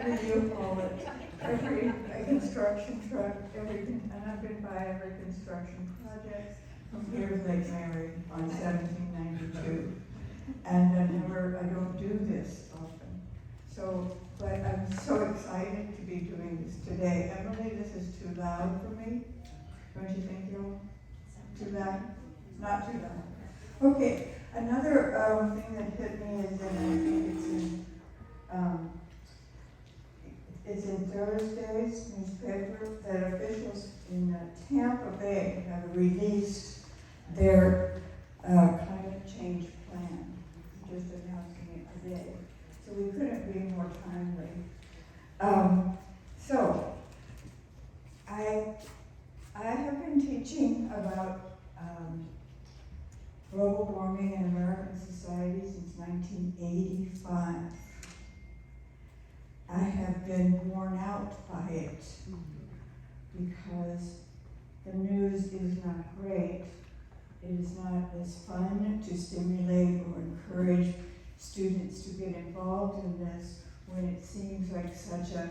whatever you call it. Every construction truck, and I've been by every construction project from here to Lake Mary on 1792. And I don't do this often. So, but I'm so excited to be doing this today. Emily, this is too loud for me. Don't you think, Joe? Too loud? Not too loud. Okay, another thing that hit me is it's in Thursday's newspaper that officials in Tampa Bay have released their climate change plan, just announcing it today. So we couldn't be more timely. So I have been teaching about global warming in American society since 1985. I have been worn out by it because the news is not great. It is not as fun to stimulate or encourage students to get involved in this when it seems like such a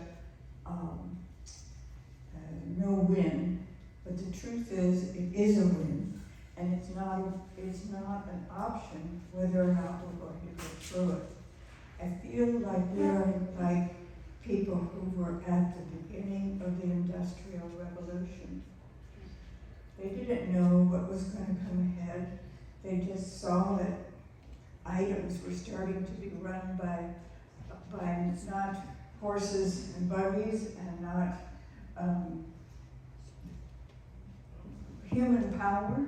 no-win. But the truth is, it is a win, and it's not an option whether or not we're going to go through it. I feel like we are like people who were at the beginning of the Industrial Revolution. They didn't know what was going to come ahead. They just saw that items were starting to be run by not horses and buggies and not human power,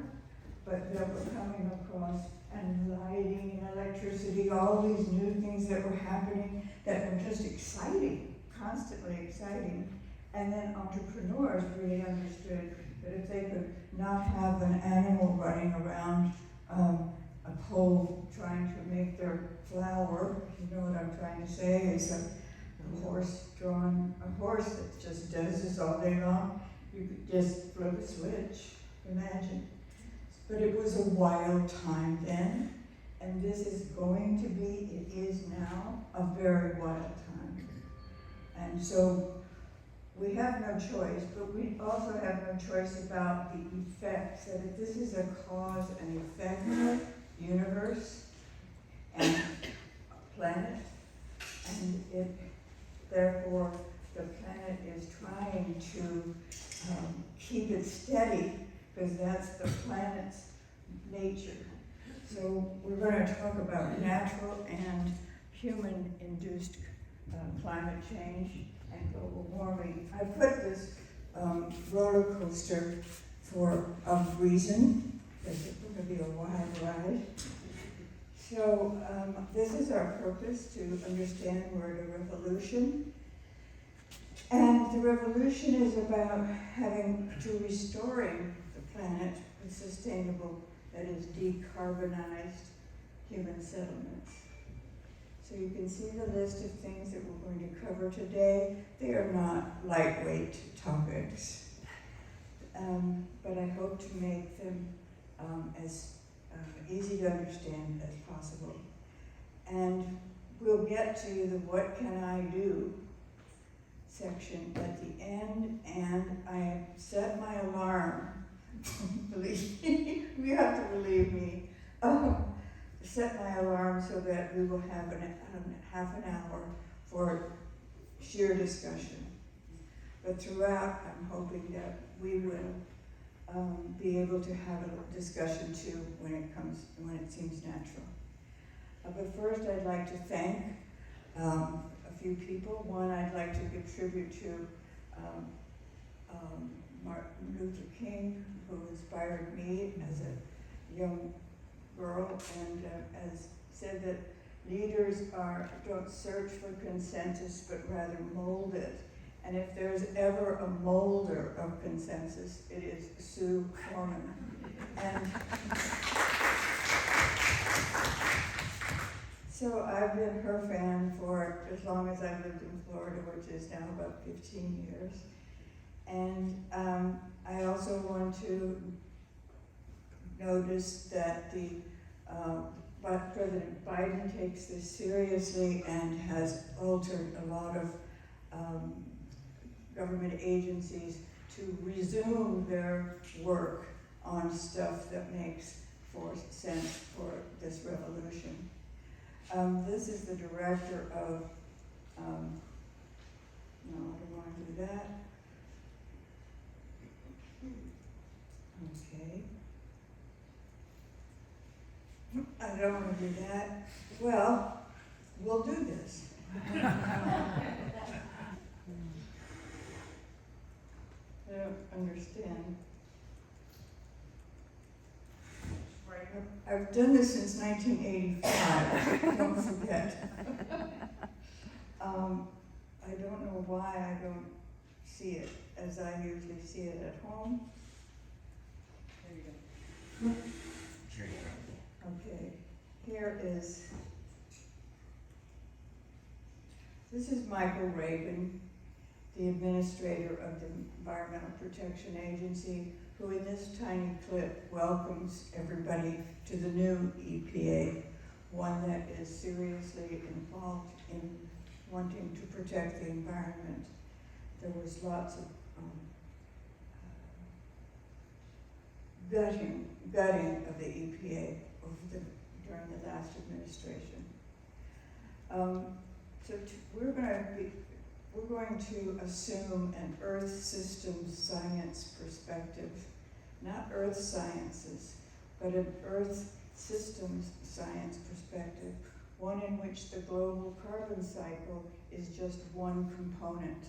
but that were coming across, and lighting and electricity, all these new things that were happening that were just exciting, constantly exciting. And then entrepreneurs really understood that if they could not have an animal running around a pole trying to make their flour, you know what I'm trying to say, is a horse that just does this all day long, you could just flip a switch, imagine. But it was a wild time then, and this is going to be, it is now, a very wild time. And so we have no choice, but we also have no choice about the effects, that if this is a cause and effect universe and planet, and therefore the planet is trying to keep it steady, because that's the planet's nature. So we're going to talk about natural and human-induced climate change and global warming. I put this roller coaster for a reason, because it's going to be a wild ride. So this is our purpose, to understand we're at a revolution. And the revolution is about restoring the planet with sustainable, that is decarbonized human settlements. So you can see the list of things that we're going to cover today. They are not lightweight topics, but I hope to make them as easy to understand as possible. And we'll get to the what can I do section at the end, and I have set my alarm. Believe me, you have to believe me. Set my alarm so that we will have half an hour for sheer discussion. But throughout, I'm hoping that we will be able to have a discussion too when it seems natural. But first, I'd like to thank a few people. One, I'd like to give tribute to Martin Luther King, who inspired me as a young girl, and has said that leaders don't search for consensus, but rather mold it. And if there's ever a molder of consensus, it is Sue Foreman. And so I've been her fan for as long as I've lived in Florida, which is now about 15 years. And I also want to notice that President Biden takes this seriously and has altered a lot of government agencies to resume their work on stuff that makes sense for this revolution. This is the director of, no, I don't want to do that. Okay. I don't want to do that. Well, we'll do this. I don't understand. I've done this since 1985, don't forget. I don't know why I don't see it as I usually see it at home. There you go. Okay, here is, this is Michael Reagan, the administrator of the Environmental Protection Agency, who in this tiny clip welcomes everybody to the new EPA, one that is seriously involved in wanting to protect the environment. There was lots of gutting of the EPA during the last administration. We're going to assume an Earth systems science perspective, not Earth sciences, but an Earth systems science perspective, one in which the global carbon cycle is just one component.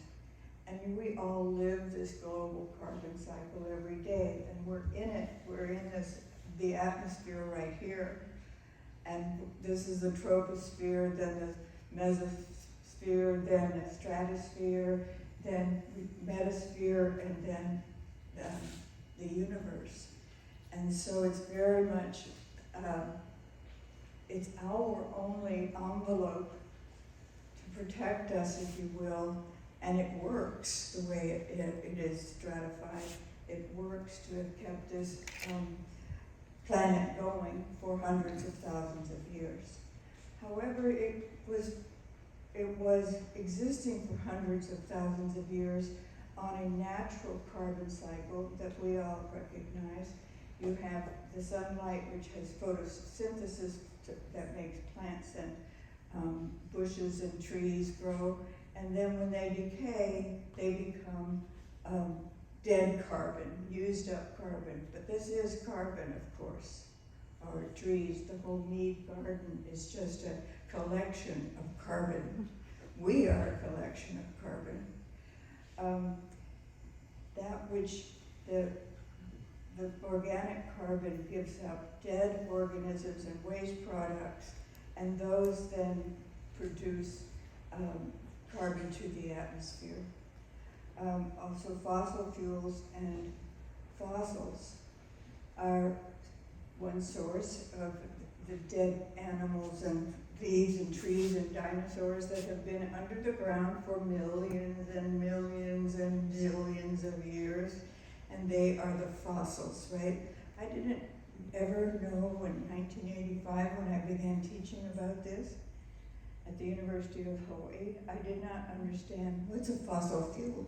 And we all live this global carbon cycle every day, and we're in it. We're in the atmosphere right here. And this is the troposphere, then the mesosphere, then the stratosphere, then metasphere, and then the universe. And so it's very much, it's our only envelope to protect us, if you will, and it works the way it is stratified. It works to have kept this planet going for hundreds of thousands of years. However, it was existing for hundreds of thousands of years on a natural carbon cycle that we all recognize. You have the sunlight, which has photosynthesis that makes plants and bushes and trees grow, and then when they decay, they become dead carbon, used up carbon. But this is carbon, of course. Our trees, the whole mead garden is just a collection of carbon. We are a collection of carbon. That which the organic carbon gives up dead organisms and waste products, and those then produce carbon to the atmosphere. Also fossil fuels and fossils are one source of the dead animals and leaves and trees and dinosaurs that have been under the ground for millions and millions and zillions of years, and they are the fossils, right? I didn't ever know in 1985 when I began teaching about this at the University of Hawaii, I did not understand what's a fossil fuel.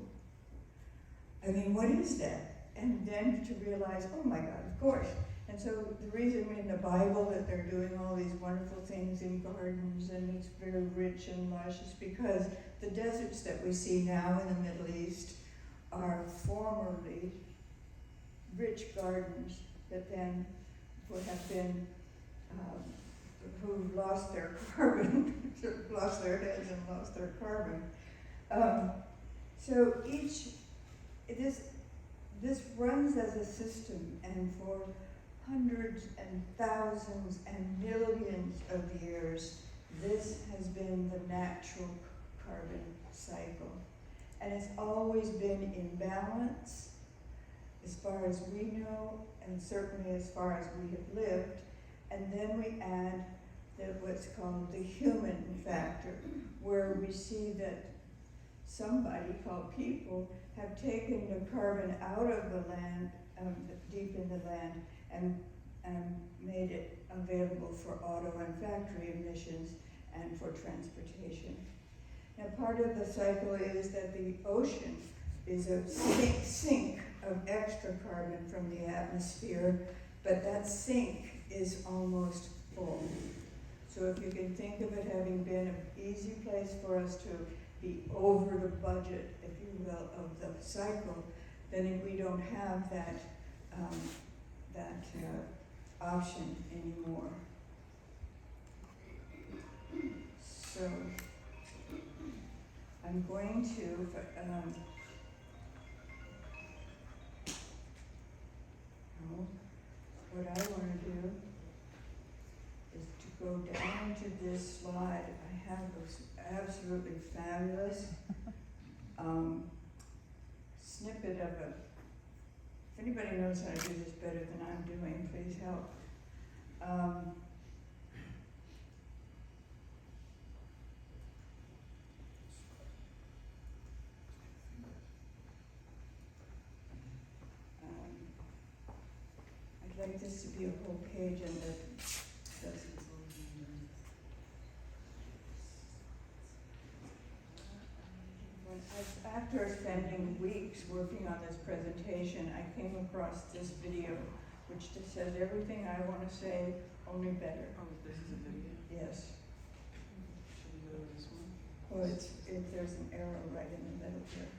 I mean, what is that? And then to realize, oh my God, of course. And so the reason in the Bible that they're doing all these wonderful things in gardens and it's very rich and lush is because the deserts that we see now in the Middle East are formerly rich gardens that then would have been who lost their carbon, lost their heads and lost their carbon. So this runs as a system, and for hundreds and thousands and millions of years, this has been the natural carbon cycle. And it's always been in balance, as far as we know, and certainly as far as we have lived. And then we add what's called the human factor, where we see that somebody called people have taken the carbon out of the land, deep in the land, and made it available for auto and factory emissions and for transportation. Now, part of the cycle is that the ocean is a sink of extra carbon from the atmosphere, but that sink is almost full. So if you can think of it having been an easy place for us to be over the budget, if you will, of the cycle, then we don't have that option anymore. So I'm going to, what I want to do is to go down to this slide. I have this absolutely fabulous snippet of a, if anybody knows how to do this better than I'm doing, please help. I'd like this to be a whole page and that doesn't. After spending weeks working on this presentation, I came across this video which just says everything I want to say, only better. Oh, this is a video? Yes. Should we go to this one? Well, there's an arrow right in the middle here.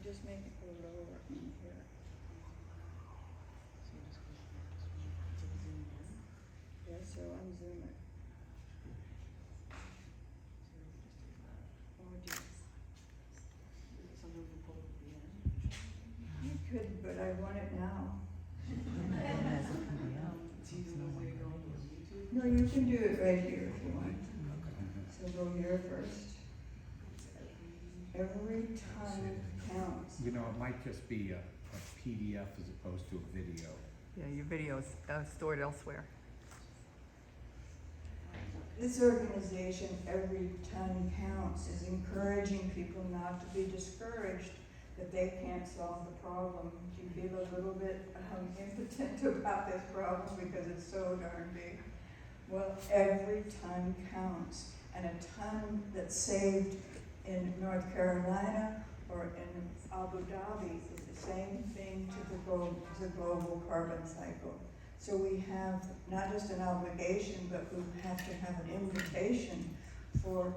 Just make it go lower in here. So you just go to this one. So zoom in. Yeah, so I'm zooming. So Oh, dear. sometimes we pull it at the end. You could, but I want it now. It's easy the way to go on YouTube. No, you can do it right here if you want. So go here first. Every time counts. You know, it might just be a PDF as opposed to a video. Yeah, your video's stored elsewhere. This organization, Every Ton Counts, is encouraging people not to be discouraged that they can't solve the problem. Do you feel a little bit impotent about this problem because it's so darn big? Well, every ton counts, and a ton that's saved in North Carolina or in Abu Dhabi is the same thing to the global carbon cycle. So we have not just an obligation, but we have to have an invitation for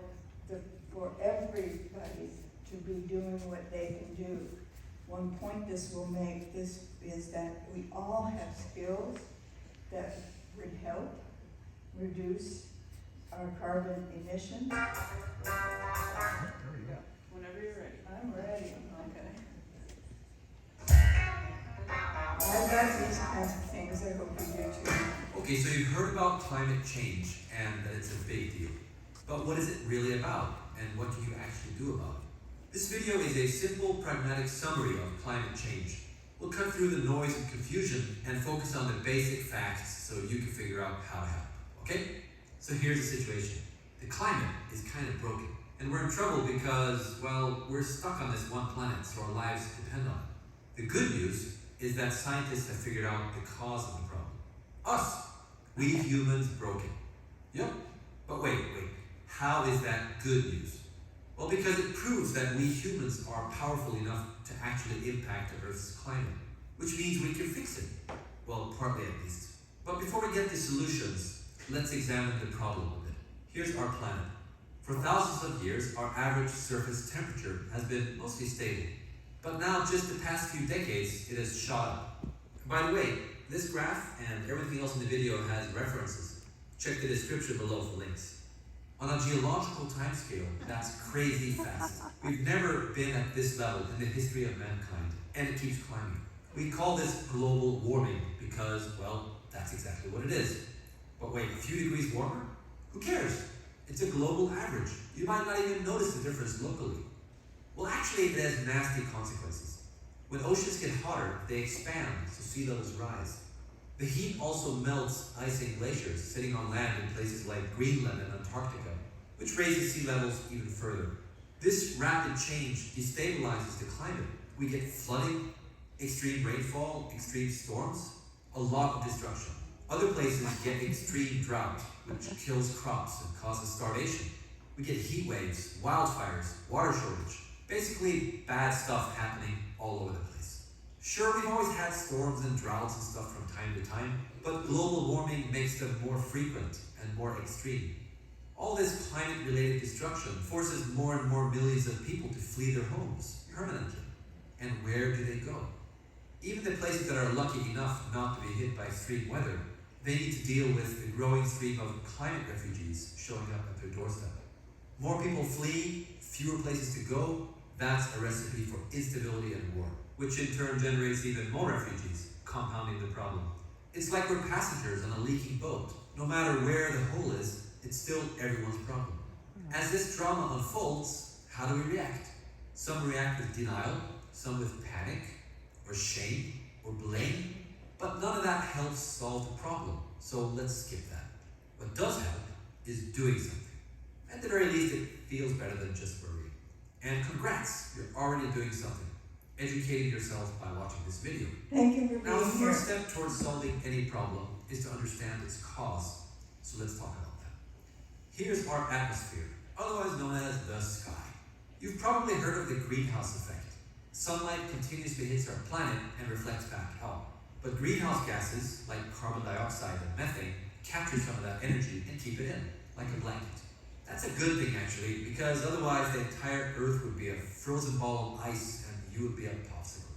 everybody to be doing what they can do. One point this will make is that we all have skills that would help reduce our carbon emissions. Whenever you're ready. I'm ready. I've got these kinds of things. I hope you do too. Okay, so you've heard about climate change and that it's a big deal. But what is it really about, and what can you actually do about it? This video is a simple, pragmatic summary of climate change. We'll cut through the noise and confusion and focus on the basic facts so you can figure out how to help. Okay? So here's the situation. The climate is kind of broken, and we're in trouble because, well, we're stuck on this one planet, so our lives depend on it. The good news is that scientists have figured out the cause of the problem. Us. We humans broke it. Yep. But wait. How is that good news? Well, because it proves that we humans are powerful enough to actually impact the Earth's climate, which means we can fix it. Well, partly at least. But before we get to solutions, let's examine the problem a bit. Here's our planet. For thousands of years, our average surface temperature has been mostly stable. But now, just the past few decades, it has shot up. By the way, this graph and everything else in the video has references. Check the description below for links. On a geological timescale, that's crazy fast. We've never been at this level in the history of mankind, and it keeps climbing. We call this global warming because, well, that's exactly what it is. But wait, a few degrees warmer? Who cares? It's a global average. You might not even notice the difference locally. Well, actually, it has nasty consequences. When oceans get hotter, they expand, so sea levels rise. The heat also melts ice and glaciers sitting on land in places like Greenland and Antarctica, which raises sea levels even further. This rapid change destabilizes the climate. We get flooding, extreme rainfall, extreme storms, a lot of destruction. Other places get extreme drought, which kills crops and causes starvation. We get heat waves, wildfires, water shortage, basically bad stuff happening all over the place. Sure, we've always had storms and droughts and stuff from time to time, but global warming makes them more frequent and more extreme. All this climate-related destruction forces more and more millions of people to flee their homes permanently. And where do they go? Even the places that are lucky enough not to be hit by extreme weather, they need to deal with the growing stream of climate refugees showing up at their doorstep. More people flee, fewer places to go, that's a recipe for instability and war, which in turn generates even more refugees, compounding the problem. It's like we're passengers on a leaking boat. No matter where the hole is, it's still everyone's problem. As this drama unfolds, how do we react? Some react with denial, some with panic, or shame, or blame, but none of that helps solve the problem, so let's skip that. What does help is doing something. At the very least, it feels better than just worrying. And congrats, you're already doing something. Educating yourself by watching this video. Thank you for Now, the being here. first step towards solving any problem is to understand its cause. So let's talk about that. Here's our atmosphere, otherwise known as the sky. You've probably heard of the greenhouse effect. Sunlight continuously hits our planet and reflects back out. But greenhouse gases, like carbon dioxide and methane, capture some of that energy and keep it in, like a blanket. That's a good thing, actually, because otherwise the entire Earth would be a frozen ball of ice and you would be a popsicle.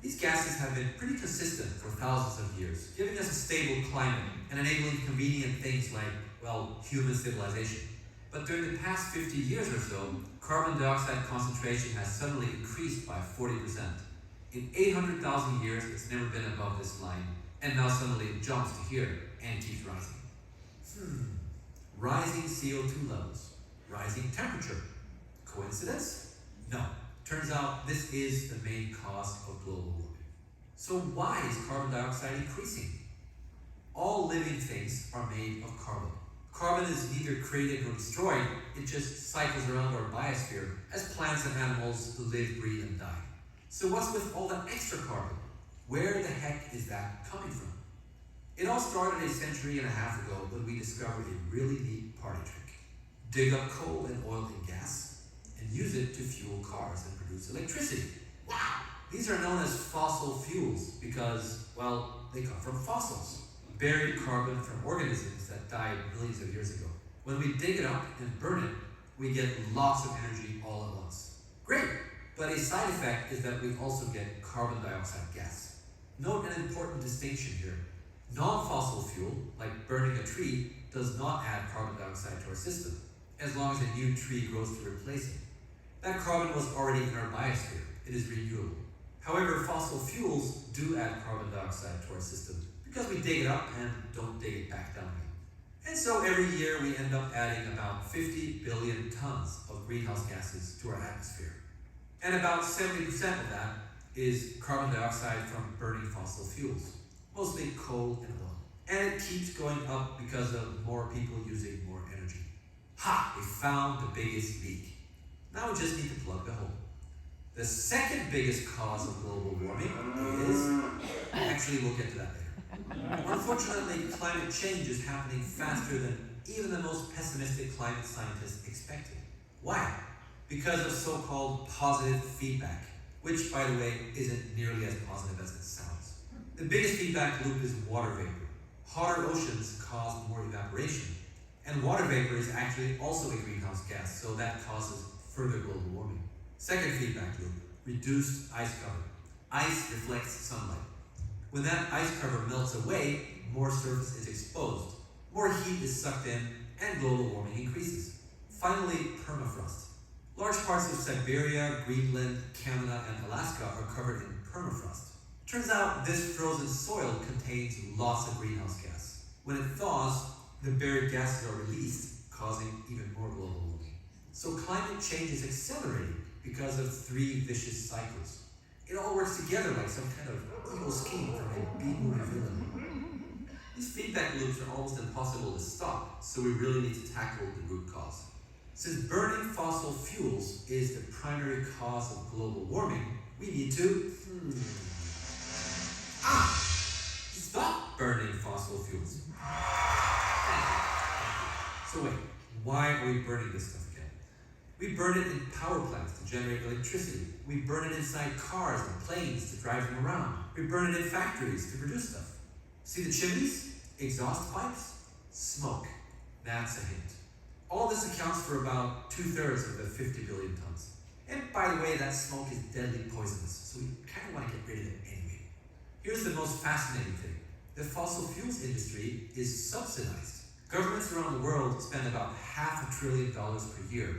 These gases have been pretty consistent for thousands of years, giving us a stable climate and enabling convenient things like, well, human civilization. But during the past 50 years or so, carbon dioxide concentration has suddenly increased by 40%. In 800,000 years, it's never been above this line, and now suddenly it jumps to here and keeps rising. Rising CO2 levels, rising temperature. Coincidence? No. Turns out this is the main cause of global warming. So why is carbon dioxide increasing? All living things are made of carbon. Carbon is neither created nor destroyed, it just cycles around our biosphere as plants and animals live, breathe, and die. So what's with all that extra carbon? Where the heck is that coming from? It all started a century and a half ago when we discovered a really neat party trick. Dig up coal and oil and gas and use it to fuel cars and produce electricity. Wow! These are known as fossil fuels because, well, they come from fossils. Buried carbon from organisms that died millions of years ago. When we dig it up and burn it, we get lots of energy all at once. Great! But a side effect is that we also get carbon dioxide gas. Note an important distinction here. Non-fossil fuel, like burning a tree, does not add carbon dioxide to our system, as long as a new tree grows to replace it. That carbon was already in our biosphere. It is renewable. However, fossil fuels do add carbon dioxide to our system because we dig it up and don't dig it back down again. And so every year we end up adding about 50 billion tons of greenhouse gases to our atmosphere. And about 70% of that is carbon dioxide from burning fossil fuels, mostly coal and oil. And it keeps going up because of more people using more energy. Ha! We found the biggest leak. Now we just need to plug the hole. The second biggest cause of global warming is... Actually, we'll get to that later. Unfortunately, climate change is happening faster than even the most pessimistic climate scientists expected. Why? Because of so-called positive feedback, which, by the way, isn't nearly as positive as it sounds. The biggest feedback loop is water vapor. Hotter oceans cause more evaporation, and water vapor is actually also a greenhouse gas, so that causes further global warming. Second feedback loop, reduced ice cover. Ice reflects sunlight. When that ice cover melts away, more surface is exposed, more heat is sucked in, and global warming increases. Finally, permafrost. Large parts of Siberia, Greenland, Canada, and Alaska are covered in permafrost. Turns out this frozen soil contains lots of greenhouse gas. When it thaws, the buried gases are released, causing even more global warming. So climate change is accelerating because of three vicious cycles. It all works together like some kind of evil scheme from a B-movie villain. These feedback loops are almost impossible to stop, so we really need to tackle the root cause. Since burning fossil fuels is the primary cause of global warming, we need to... It's stop burning fossil fuels. So wait, why are we burning this stuff again? We burn it in power plants to generate electricity. We burn it inside cars and planes to drive them around. We burn it in factories to produce stuff. See the chimneys? Exhaust pipes? Smoke. That's a hint. All this accounts for about 2/3 of the 50 billion tons. And by the way, that smoke is deadly poisonous, so we kind of want to get rid of it anyway. Here's the most fascinating thing. The fossil fuels industry is subsidized. Governments around the world spend about $500 billion per year,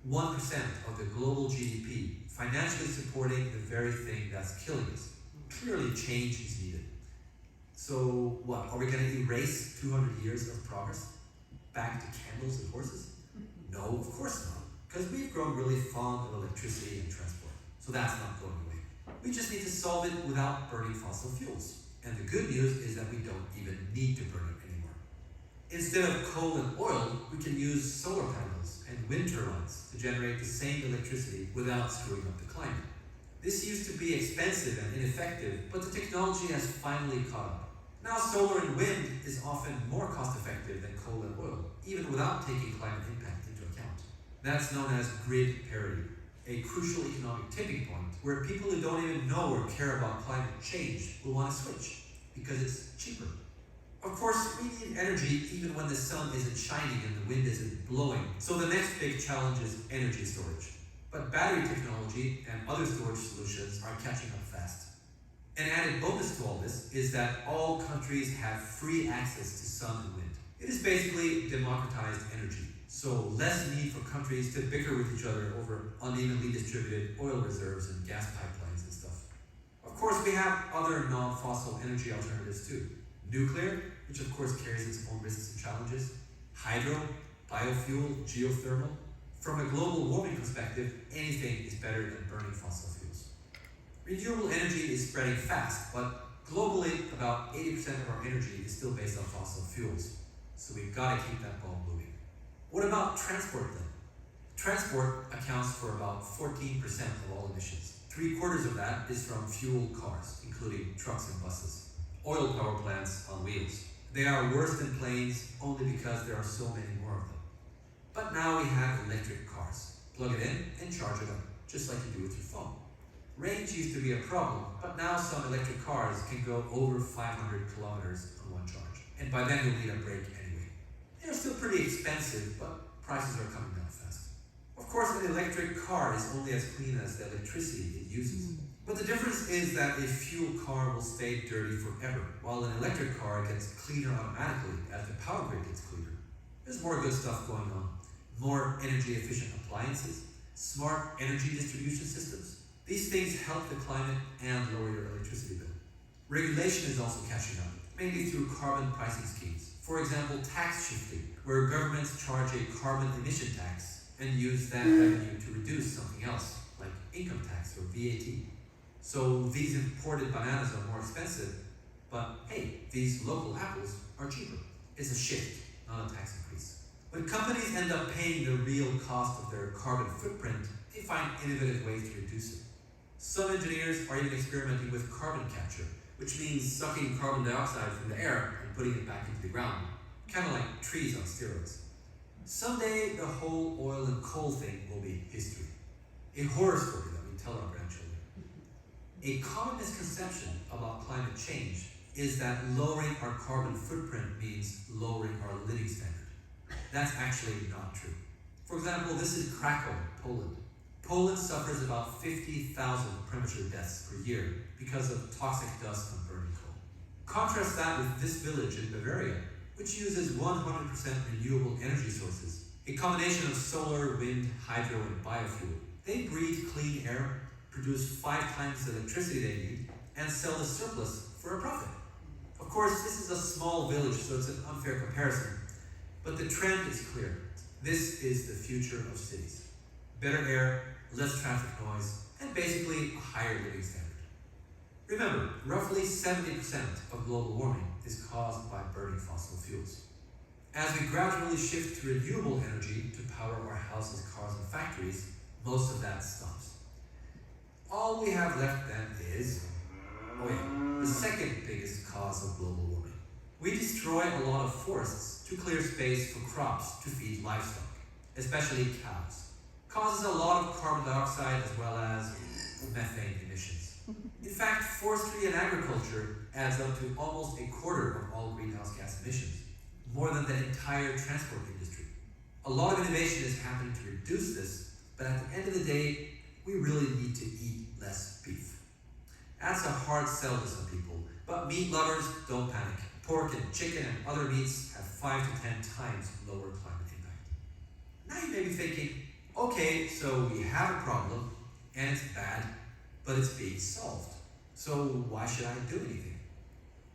1% of the global GDP, financially supporting the very thing that's killing us. Clearly, change is needed. So what, are we going to erase 200 years of progress? Back to candles and horses? No, of course not, because we've grown really fond of electricity and transport, so that's not going away. We just need to solve it without burning fossil fuels. And the good news is that we don't even need to burn it anymore. Instead of coal and oil, we can use solar panels and wind turbines to generate the same electricity without screwing up the climate. This used to be expensive and ineffective, but the technology has finally caught up. Now solar and wind is often more cost-effective than coal and oil, even without taking climate impact into account. That's known as grid parity, a crucial economic tipping point where people who don't even know or care about climate change will want to switch because it's cheaper. Of course, we need energy even when the sun isn't shining and the wind isn't blowing, so the next big challenge is energy storage. But battery technology and other storage solutions are catching up fast. An added bonus to all this is that all countries have free access to sun and wind. It is basically democratized energy, so less need for countries to bicker with each other over unevenly distributed oil reserves and gas pipelines and stuff. Of course, we have other non-fossil energy alternatives too. Nuclear, which of course carries its own risks and challenges. Hydro, biofuel, geothermal. From a global warming perspective, anything is better than burning fossil fuels. Renewable energy is spreading fast, but globally, about 80% of our energy is still based on fossil fuels. So we've got to keep that ball moving. What about transport then? Transport accounts for about 14% of all emissions. 3/4 of that is from fuel cars, including trucks and buses. Oil power plants on wheels. They are worse than planes only because there are so many more of them. But now we have electric cars. Plug it in and charge it up, just like you do with your phone. Range used to be a problem, but now some electric cars can go over 500 kilometers on one charge. And by then you'll need a brake anyway. They're still pretty expensive, but prices are coming down fast. Of course, an electric car is only as clean as the electricity it uses. But the difference is that a fuel car will stay dirty forever, while an electric car gets cleaner automatically as the power grid gets cleaner. There's more good stuff going on. More energy efficient appliances, smart energy distribution systems. These things help the climate and lower your electricity bill. Regulation is also catching up, mainly through carbon pricing schemes. For example, tax shifting, where governments charge a carbon emission tax and use that revenue to reduce something else, like income tax or VAT. So these imported bananas are more expensive, but hey, these local apples are cheaper. It's a shift, not a tax increase. When companies end up paying the real cost of their carbon footprint, they find innovative ways to reduce it. Some engineers are even experimenting with carbon capture, which means sucking carbon dioxide from the air and putting it back into the ground, kind of like trees on steroids. Someday, the whole oil and coal thing will be history. A horror story that we tell our grandchildren. A common misconception about climate change is that lowering our carbon footprint means lowering our living standard. That's actually not true. For example, this is Krakow, Poland. Poland suffers about 50,000 premature deaths per year because of toxic dust from burning coal. Contrast that with this village in Bavaria, which uses 100% renewable energy sources, a combination of solar, wind, hydro, and biofuel. They breathe clean air, produce 5 times the electricity they need, and sell the surplus for a profit. Of course, this is a small village, so it's an unfair comparison, but the trend is clear. This is the future of cities. Better air, less traffic noise, and basically a higher living standard. Remember, roughly 70% of global warming is caused by burning fossil fuels. As we gradually shift to renewable energy to power our houses, cars, and factories, most of that stops. All we have left then is Oh yeah, the second biggest cause of global warming. We destroy a lot of forests to clear space for crops to feed livestock, especially cows. Causes a lot of carbon dioxide as well as methane emissions. In fact, forestry and agriculture adds up to almost a quarter of all greenhouse gas emissions, more than the entire transport industry. A lot of innovation is happening to reduce this, but at the end of the day, we really need to eat less beef. That's a hard sell to some people, but meat lovers, don't panic. Pork and chicken and other meats have 5 to 10 times lower climate impact. Now you may be thinking, okay, so we have a problem, and it's bad, but it's being solved. So why should I do anything?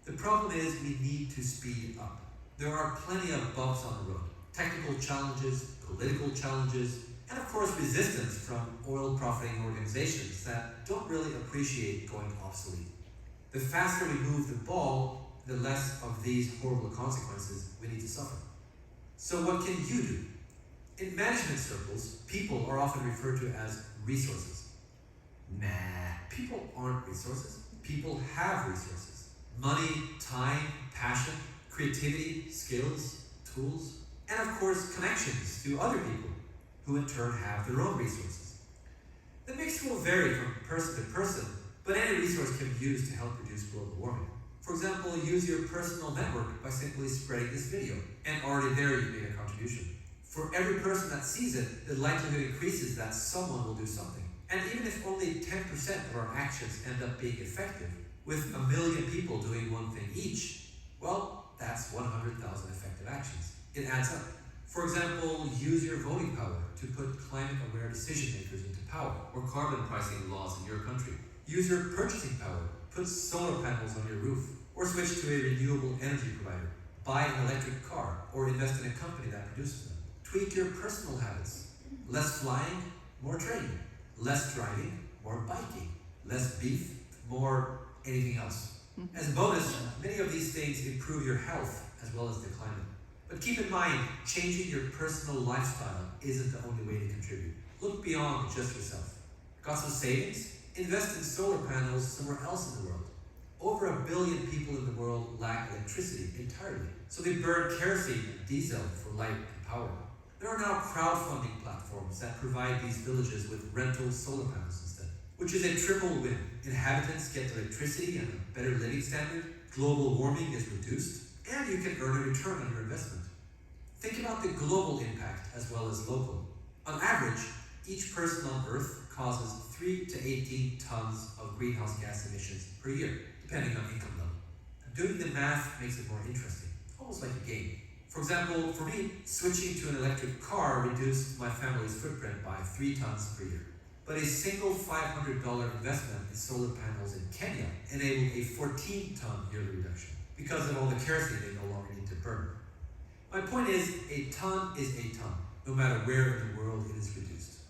The problem is we need to speed up. There are plenty of bumps on the road. Technical challenges, political challenges, and of course resistance from oil-profiting organizations that don't really appreciate going obsolete. The faster we move the ball, the less of these horrible consequences we need to suffer. So what can you do? In management circles, people are often referred to as resources. Nah, people aren't resources. People have resources. Money, time, passion, creativity, skills, tools, and of course connections to other people who in turn have their own resources. The mix will vary from person to person, but any resource can be used to help reduce global warming. For example, use your personal network by simply spreading this video, and already there you made a contribution. For every person that sees it, the likelihood increases that someone will do something. And even if only 10% of our actions end up being effective, with 1 million people doing one thing each, well, that's 100,000 effective actions. It adds up. For example, use your voting power to put climate-aware decision makers into power, or carbon pricing laws in your country. Use your purchasing power. Put solar panels on your roof, or switch to a renewable energy provider. Buy an electric car, or invest in a company that produces them. Tweak your personal habits. Less flying, more train. Less driving, more biking. Less beef, more anything else. As a bonus, many of these things improve your health as well as the climate. But keep in mind, changing your personal lifestyle isn't the only way to contribute. Look beyond just yourself. Got some savings? Invest in solar panels somewhere else in the world. Over 1 billion people in the world lack electricity entirely, so they burn kerosene and diesel for light and power. There are now crowdfunding platforms that provide these villages with rental solar panels instead, which is a triple win. Inhabitants get electricity and a better living standard, global warming is reduced, and you can earn a return on your investment. Think about the global impact as well as local. On average, each person on Earth causes 3 to 18 tons of greenhouse gas emissions per year, depending on income level. Doing the math makes it more interesting, almost like a game. For example, for me, switching to an electric car reduced my family's footprint by 3 tons per year. But a single $500 investment in solar panels in Kenya enabled a 14-ton yearly reduction because of all the kerosene they no longer need to burn. My point is, a ton is a ton, no matter where in the world it is reduced.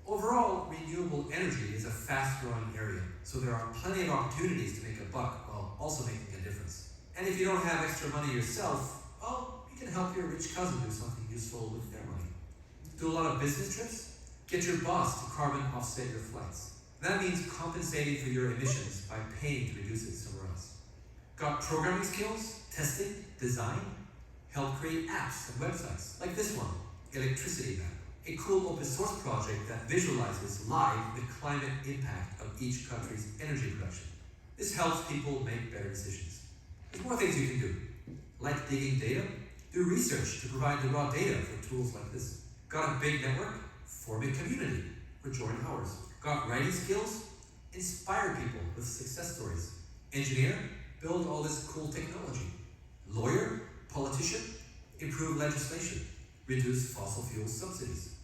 Overall, renewable energy is a fast-growing area, so there are plenty of opportunities to make a buck while also making a difference. And if you don't have extra money yourself, well, you can help your rich cousin do something useful with their money. Do a lot of business trips? Get your boss to carbon offset your flights. That means compensating for your emissions by paying to reduce it somewhere else. Got programming skills, testing, design? Help create apps and websites, like this one, Electricity Map, a cool open source project that visualizes live the climate impact of each country's energy production. This helps people make better decisions. There's more things you can do, like digging data, do research to provide the raw data for tools like this. Got a big network? Form a community, or join ours. Got writing skills? Inspire people with success stories. Engineer? Build all this cool technology. Lawyer? Politician? Improve legislation. Reduce fossil fuel subsidies.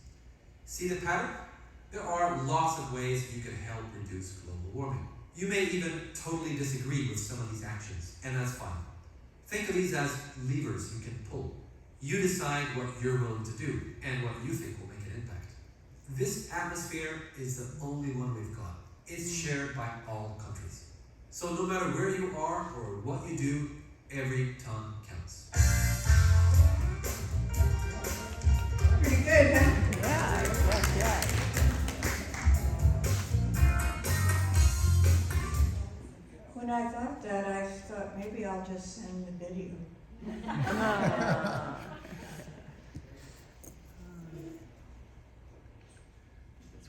See the pattern? There are lots of ways you can help reduce global warming. You may even totally disagree with some of these actions, and that's fine. Think of these as levers you can pull. You decide what you're willing to do and what you think will make an impact. This atmosphere is the only one we've got. It's shared by all countries. So no matter where you are or what you do, every ton counts. Pretty good, huh? Yeah. What That's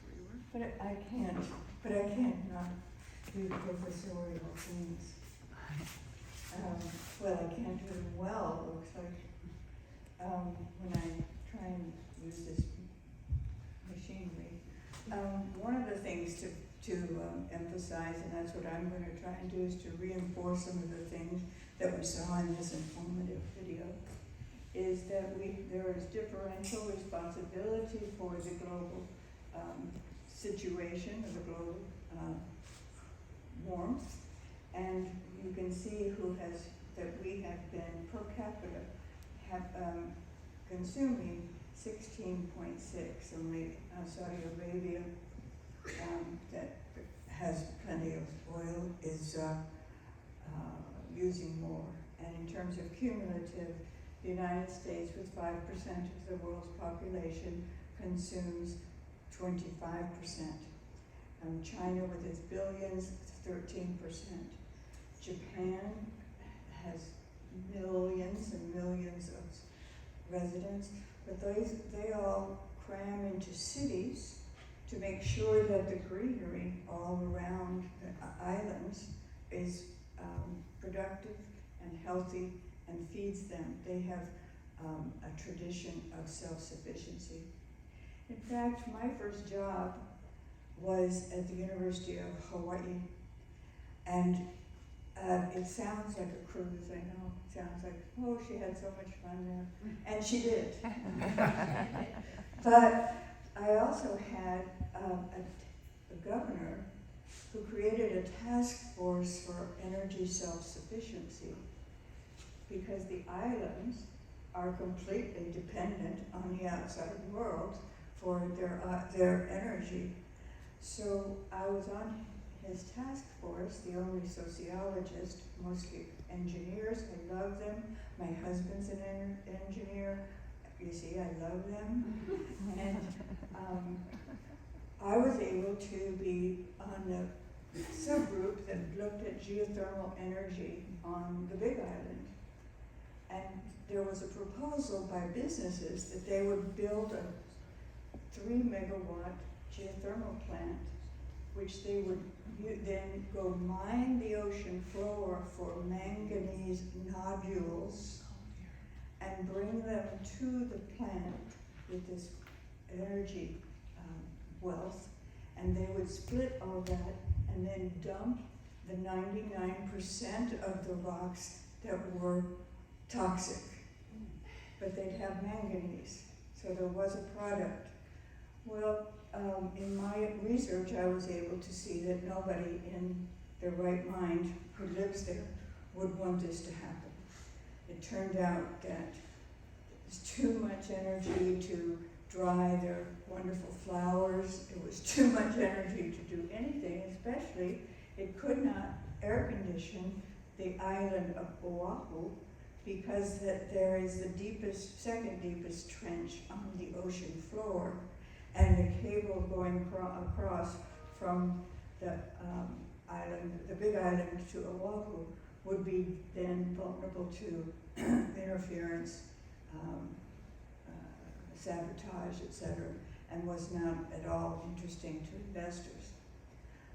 where you were? But I can't not do professorial things. Well, I can't do them well, it looks like, when I try and use this machinery. One of the things to emphasize, and that's what I'm gonna try and do, is to reinforce some of the things that we saw in this informative video, is that there is differential responsibility for the global situation, or the global warmth, and you can see that we have been per capita consuming 16.6, only Saudi Arabia that has plenty of oil is using more. And in terms of cumulative, the United States, with 5% of the world's population, consumes 25%. China, with its billions, 13%. Japan has millions and millions of residents, but they all cram into cities to make sure that the greenery all around the islands is productive and healthy and feeds them. They have a tradition of self-sufficiency. In fact, my first job was at the University of Hawaii, and it sounds like a cruise, I know. It sounds like, oh, she had so much fun there. And she did. But I also had a governor who created a task force for energy self-sufficiency, because the islands are completely dependent on the outside world for their energy. So I was on his task force, the only sociologist, mostly engineers. I love them. My husband's an engineer. You see, I love them. And I was able to be on the subgroup that looked at geothermal energy on the Big Island. And there was a proposal by businesses that they would build a 3 megawatt geothermal plant, which they would then go mine the ocean floor for manganese nodules and bring them to the plant with this energy wealth, and they would split all that and then dump the 99% of the rocks that were toxic. But they'd have manganese, so there was a product. Well, in my research, I was able to see that nobody in their right mind who lives there would want this to happen. It turned out that there's too much energy to dry their wonderful flowers. It was too much energy to do anything, especially it could not air condition the island of Oahu, because there is the second deepest trench on the ocean floor, and the cable going across from the island, the Big Island, to Oahu would be then vulnerable to interference, sabotage, etc., and was not at all interesting to investors.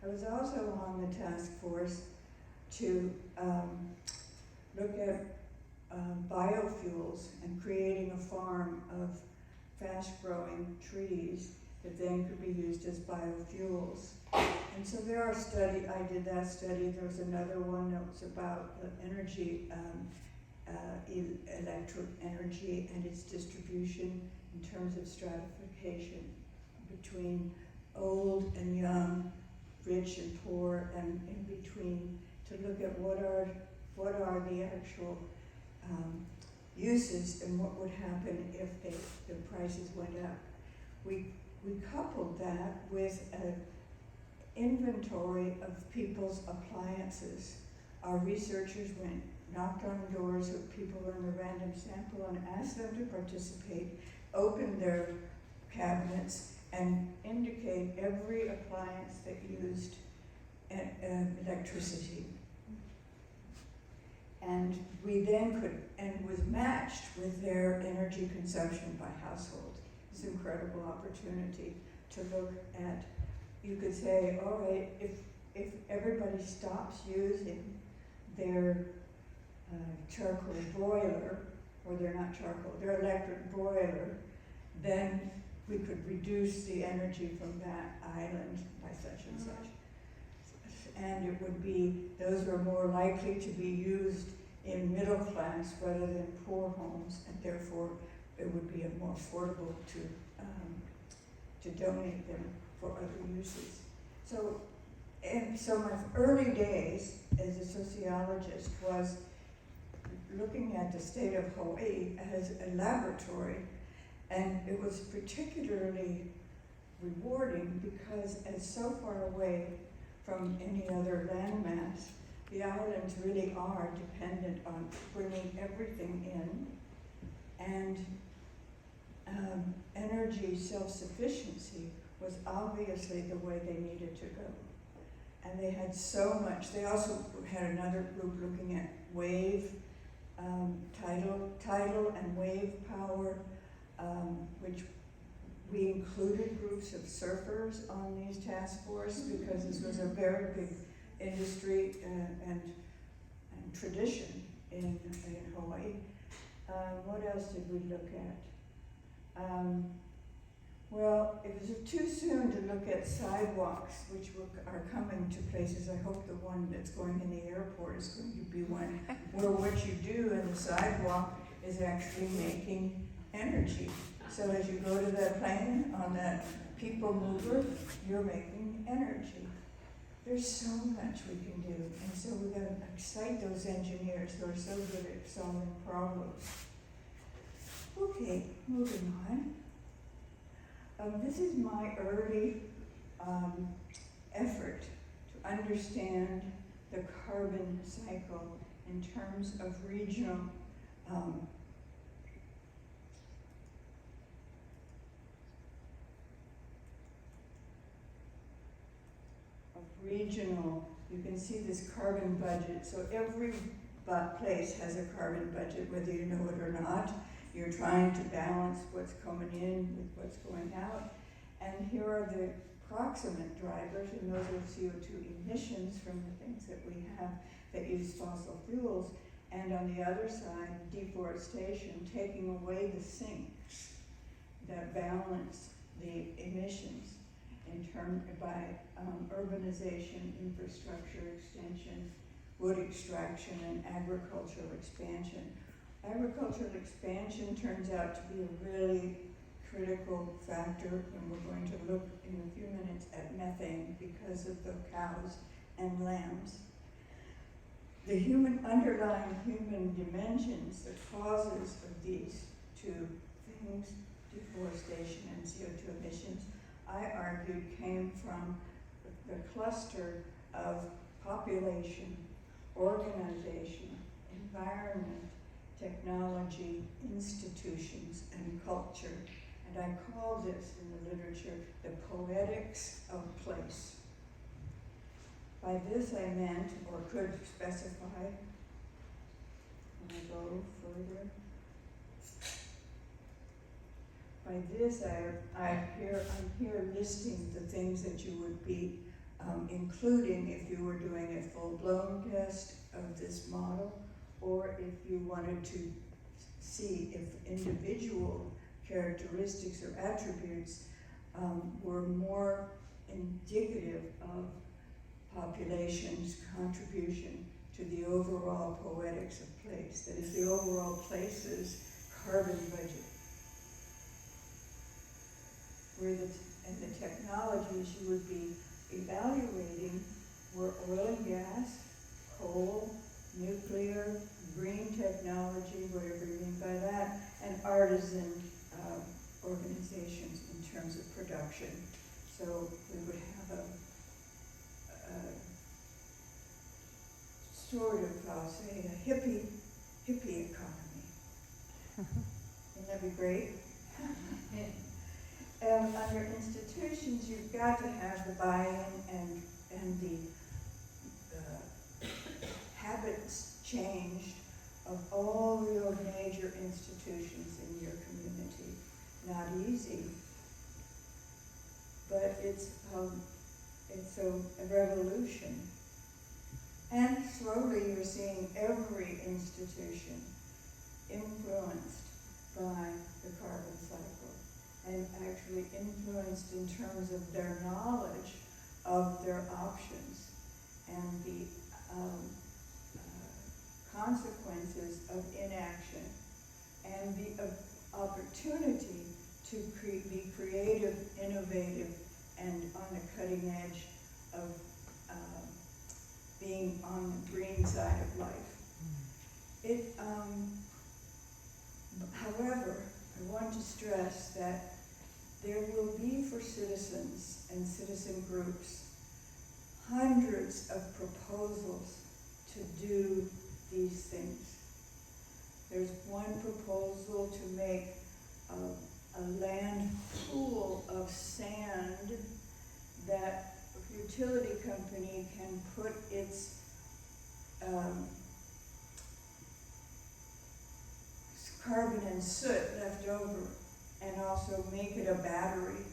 I was also on the task force to look at biofuels and creating a farm of fast-growing trees that then could be used as biofuels. And so there are I did that study. There was another one that was about the energy, electric energy and its distribution in terms of stratification between old and young, rich and poor, and in between, to look at what are the actual uses and what would happen if the prices went up. We coupled that with an inventory of people's appliances. Our researchers knocked on doors of people in a random sample and asked them to participate, opened their cabinets, and indicate every appliance that used electricity. And we then could, and was matched with their energy consumption by household. It's an incredible opportunity to look at. You could say, all right, if everybody stops using their charcoal boiler, or they're not charcoal, their electric boiler, then we could reduce the energy from that island by such and such. And it would be, those are more likely to be used in middle class rather than poor homes, and therefore it would be more affordable to donate them for other uses. So my early days as a sociologist was looking at the state of Hawaii as a laboratory, and it was particularly rewarding because it's so far away from any other landmass. The islands really are dependent on bringing everything in, and energy self-sufficiency was obviously the way they needed to go. And they had so much. They also had another group looking at wave, tidal and wave power, which we included groups of surfers on these task force because this was a very big industry and tradition in Hawaii. What else did we look at? Well, it was too soon to look at sidewalks, which are coming to places. I hope the one that's going in the airport is going to be one where what you do in the sidewalk is actually making energy. So as you go to that plane on that people mover, you're making energy. There's so much we can do, and so we're going to excite those engineers who are so good at solving problems. Okay, moving on. This is my early effort to understand the carbon cycle in terms of regional you can see this carbon budget. So every place has a carbon budget, whether you know it or not. You're trying to balance what's coming in with what's going out. And here are the proximate drivers, and those are CO2 emissions from the things that we have that use fossil fuels. And on the other side, deforestation, taking away the sinks that balance the emissions in terms by urbanization, infrastructure extension, wood extraction, and agricultural expansion. Agricultural expansion turns out to be a really critical factor, and we're going to look in a few minutes at methane because of the cows and lambs. The underlying human dimensions, the causes of these two things, deforestation and CO2 emissions, I argued came from the cluster of population, organization, environment, technology, institutions, and culture. And I call this in the literature the poetics of place. By this I meant, or could specify, when I go further, by this I'm here listing the things that you would be including if you were doing a full-blown test of this model, or if you wanted to see if individual characteristics or attributes were more indicative of population's contribution to the overall poetics of place, that is, the overall place's carbon budget. And the technologies you would be evaluating were oil and gas, coal, nuclear, green technology, whatever you mean by that, and artisan organizations in terms of production. So we would have a sort of, I'll say, a hippie economy. Wouldn't that be great? And under institutions, you've got to have the buy-in and the habits changed of all your major institutions in your community. Not easy, but it's a revolution. And slowly you're seeing every institution influenced by the carbon cycle, and actually influenced in terms of their knowledge of their options and the consequences of inaction, and the opportunity to be creative, innovative, and on the cutting edge of being on the green side of life. However, I want to stress that there will be for citizens and citizen groups hundreds of proposals to do these things. There's one proposal to make a land pool of sand that a utility company can put its carbon and soot left over, and also make it a battery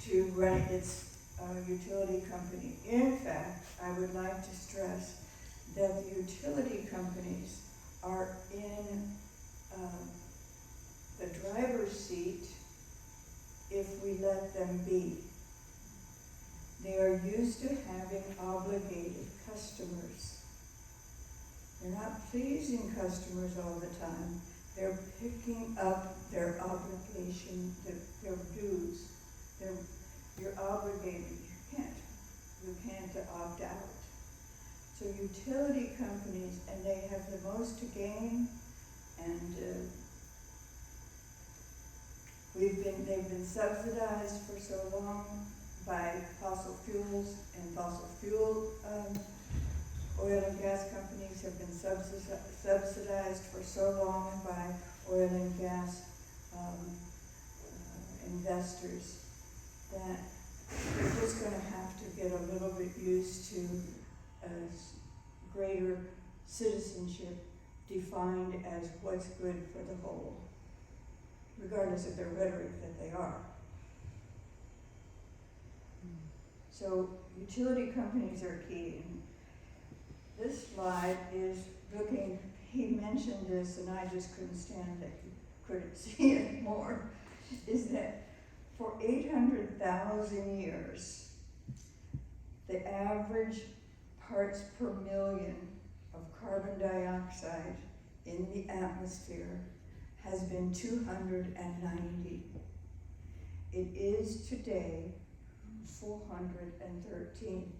to run its utility company. In fact, I would like to stress that the utility companies are in the driver's seat if we let them be. They are used to having obligated customers. They're not pleasing customers all the time. They're picking up their obligation, their dues. You're obligated. You can't opt out. So utility companies, and they have the most to gain, and they've been subsidized for so long by fossil fuels, and fossil fuel oil and gas companies have been subsidized for so long by oil and gas investors that we're just going to have to get a little bit used to greater citizenship defined as what's good for the whole, regardless of their rhetoric that they are. So utility companies are key. And this slide is looking, he mentioned this and I just couldn't stand that you couldn't see it more, is that for 800,000 years, the average parts per million of carbon dioxide in the atmosphere has been 290. It is today 413.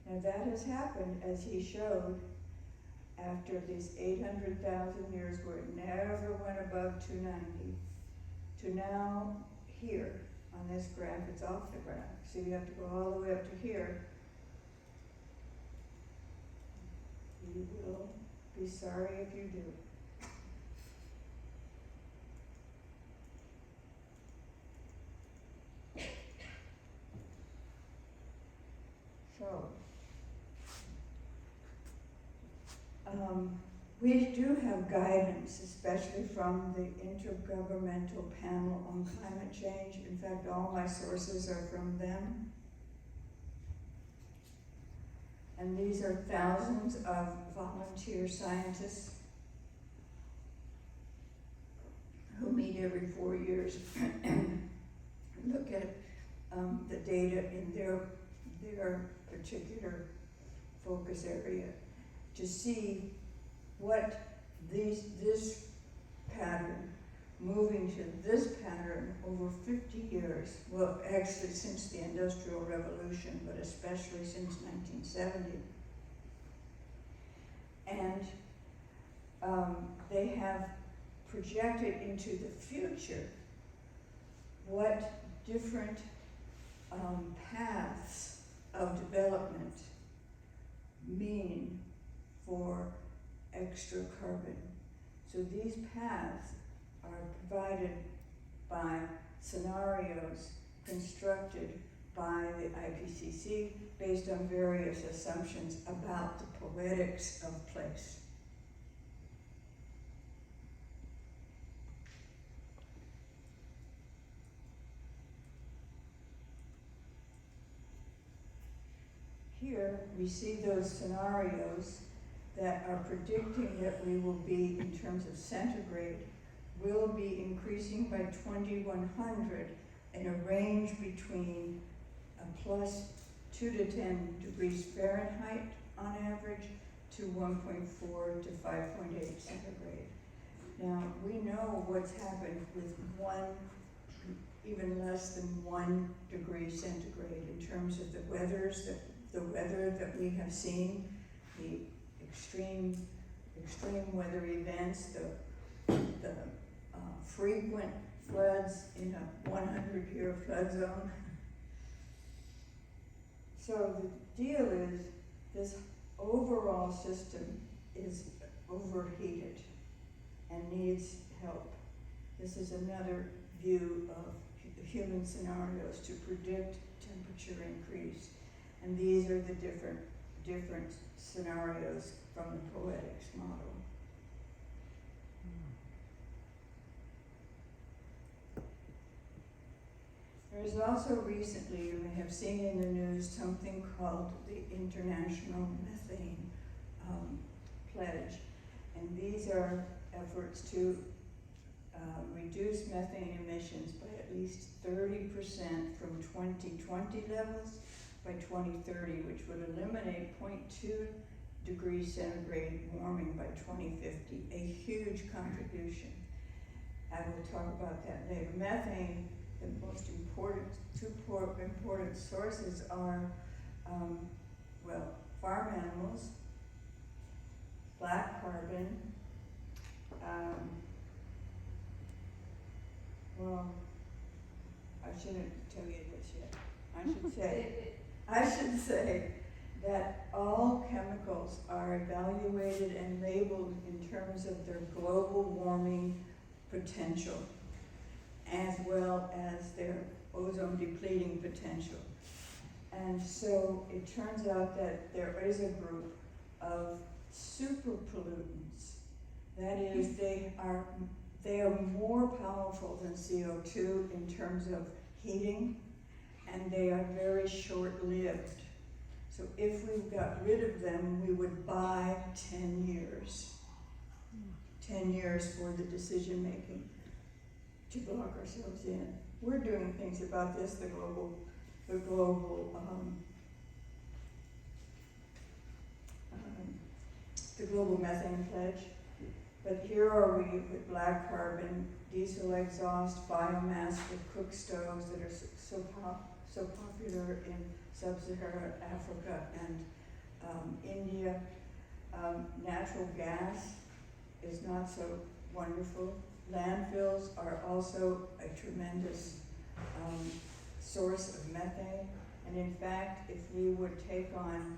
Now that has happened, as he showed, after these 800,000 years where it never went above 290, to now here on this graph, it's off the graph. So you have to go all the way up to here. You will be sorry if you do. So, we do have guidance, especially from the Intergovernmental Panel on Climate Change. In fact, all my sources are from them. And these are thousands of volunteer scientists who meet every 4 years and look at the data in their particular focus area to see what this pattern, moving to this pattern over 50 years, well actually since the Industrial Revolution, but especially since 1970. And they have projected into the future what different paths of development mean for extra carbon. So these paths are provided by scenarios constructed by the IPCC based on various assumptions about the poetics of place. Here we see those scenarios that are predicting that we will be, in terms of centigrade, will be increasing by 2100 in a range between a plus 2 to 10 degrees Fahrenheit on average to 1.4 to 5.8 centigrade. Now, we know what's happened with even less than 1 degree centigrade in terms of the weather that we have seen, the extreme weather events, the frequent floods in a 100-year flood zone. So the deal is, this overall system is overheated and needs help. This is another view of human scenarios to predict temperature increase. And these are the different scenarios from the poetics model. There is also recently, you may have seen in the news, something called the International Methane Pledge. And these are efforts to reduce methane emissions by at least 30% from 2020 levels by 2030, which would eliminate 0.2 degrees centigrade warming by 2050, a huge contribution. I will talk about that later. Methane, the most important, two important sources are, farm animals, black carbon, I shouldn't tell you this yet. I should say that all chemicals are evaluated and labeled in terms of their global warming potential, as well as their ozone depleting potential. And so it turns out that there is a group of super pollutants. That is, they are more powerful than CO2 in terms of heating, and they are very short-lived. So if we got rid of them, we would buy 10 years. 10 years for the decision-making to block ourselves in. We're doing things about this, the global methane pledge. But here are we with black carbon, diesel exhaust, biomass with cook stoves that are so popular in sub-Saharan Africa and India. Natural gas is not so wonderful. Landfills are also a tremendous source of methane. And in fact, if we would take on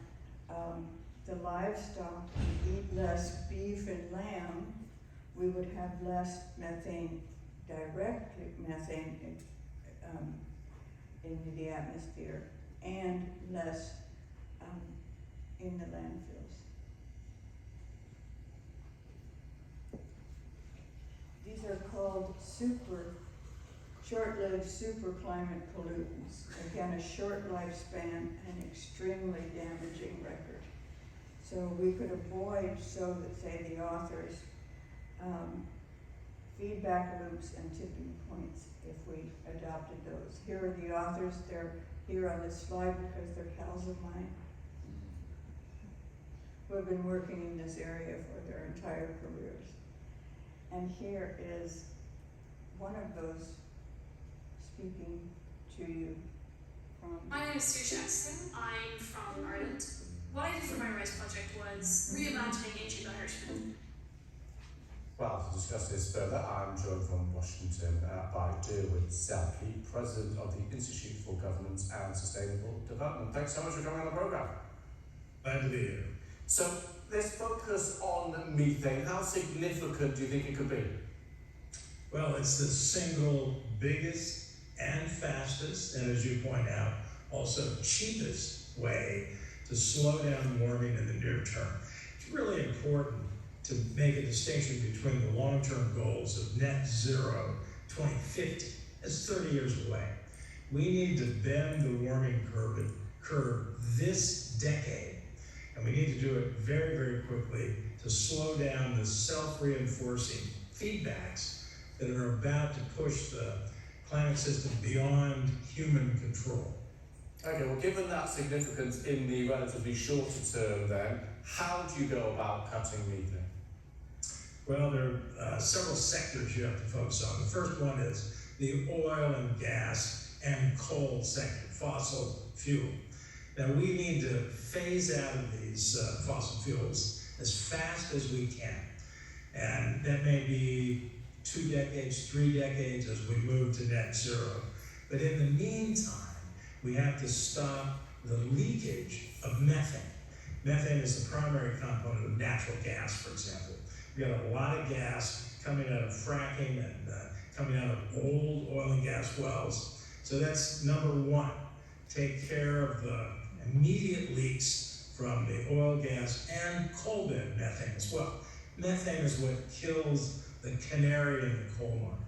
the livestock and eat less beef and lamb, we would have less methane, direct methane in the atmosphere, and less in the landfills. These are called short-lived super climate pollutants. Again, a short lifespan and extremely damaging record. So we could avoid, so that say the authors, feedback loops and tipping points if we adopted those. Here are the authors. They're here on this slide because they're pals of mine who have been working in this area for their entire careers. And here is one of those speaking to you from... My name is Sue Jackson. I'm from Ireland. What I did for my RISE project was reimagining ancient Irishmen. Well, to discuss this further, I'm joined from Washington by Derwent Selke, President of the Institute for Governance and Sustainable Development. Thanks so much for coming on the programme. Glad to be here. So, let's focus on methane. How significant do you think it could be? Well, it's the single biggest and fastest, and as you point out, also cheapest way to slow down warming in the near term. It's really important to make a distinction between the long-term goals of net zero 2050. That's 30 years away. We need to bend the warming curve this decade, and we need to do it very, very quickly to slow down the self-reinforcing feedbacks that are about to push the climate system beyond human control. Okay, well, given that significance in the relatively shorter term then, how do you go about cutting methane? Well, there are several sectors you have to focus on. The first one is the oil and gas and coal sector, fossil fuel. Now, we need to phase out of these fossil fuels as fast as we can. And that may be 2 decades, 3 decades as we move to net zero. But in the meantime, we have to stop the leakage of methane. Methane is the primary component of natural gas, for example. We got a lot of gas coming out of fracking and coming out of old oil and gas wells. So that's number one. Take care of the immediate leaks from the oil, gas, and coal bed methane as well. Methane is what kills the canary in the coal mine.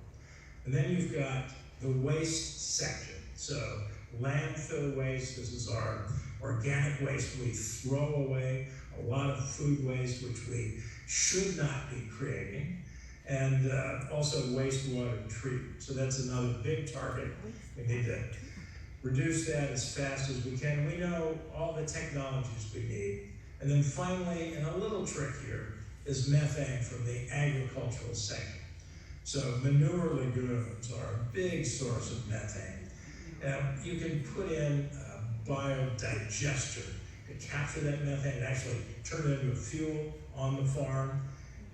And then you've got the waste sector. So landfill waste, this is our organic waste we throw away, a lot of food waste which we should not be creating, and also wastewater treatment. So that's another big target. We need to reduce that as fast as we can. We know all the technologies we need. And then finally, and a little trickier, is methane from the agricultural sector. So manure lagoons are a big source of methane. You can put in a biodigester to capture that methane and actually turn it into a fuel on the farm.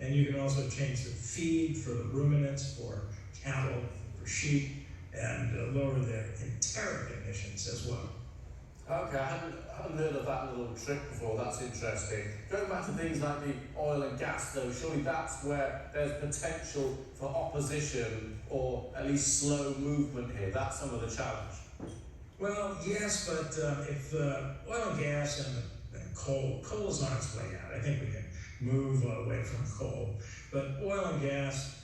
And you can also change the feed for the ruminants, for cattle, for sheep, and lower their enteric emissions as well. Okay, I hadn't heard of that little trick before. That's interesting. Going back to things like the oil and gas, though, surely that's where there's potential for opposition or at least slow movement here. That's some of the challenge. Well, yes, but if oil and gas and coal is on its way out. I think we can move away from coal. But oil and gas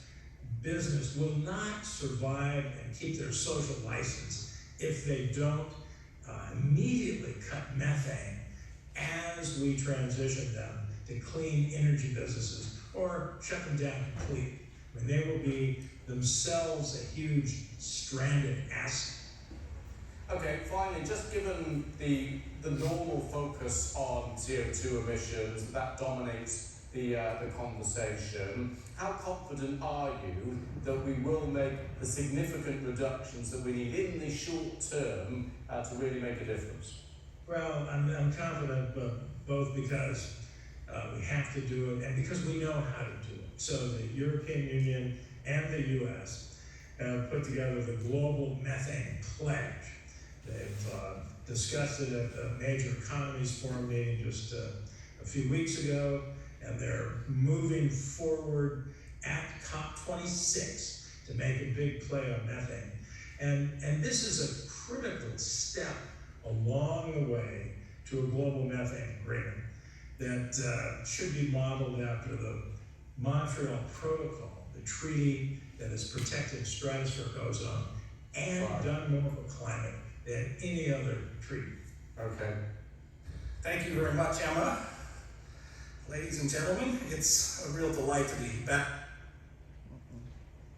business will not survive and keep their social license if they don't immediately cut methane as we transition them to clean energy businesses or shut them down completely. I mean, they will be themselves a huge stranded asset. Okay, finally, just given the normal focus on CO2 emissions, that dominates the conversation, how confident are you that we will make the significant reductions that we need in the short term to really make a difference? Well, I'm confident, but both because we have to do it and because we know how to do it. So the European Union and the US have put together the Global Methane Pledge. They've discussed it at the Major Economies Forum meeting just a few weeks ago, and they're moving forward at COP26 to make a big play on methane. And this is a critical step along the way to a global methane agreement that should be modeled after the Montreal Protocol, the treaty that has protected stratospheric ozone and done more for climate than any other treaty. Okay. Thank you very much, Emma. Ladies and gentlemen, it's a real delight to be back.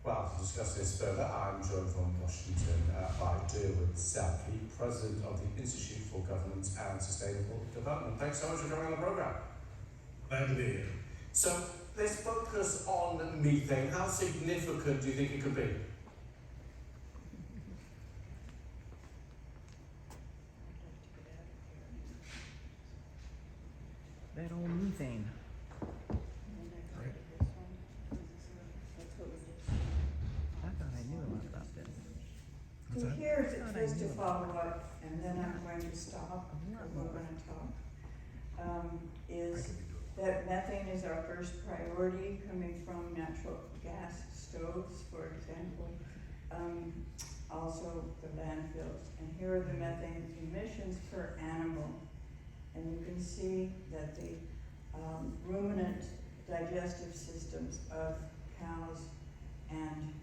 Well, to discuss this further, I'm joined from Washington by Derwent Selke, President of the Institute for Governance and Sustainable Development. Thanks so much for coming on the program. Glad to be here. So let's focus on methane. How significant do you think it could be? That old methane. I thought I knew a lot about this. So here it says to follow up, and then I'm going to stop, because we're going to talk, is that methane is our first priority coming from natural gas stoves, for example. also the landfills. And here are the methane emissions per animal. And you can see that the ruminant digestive systems of cows and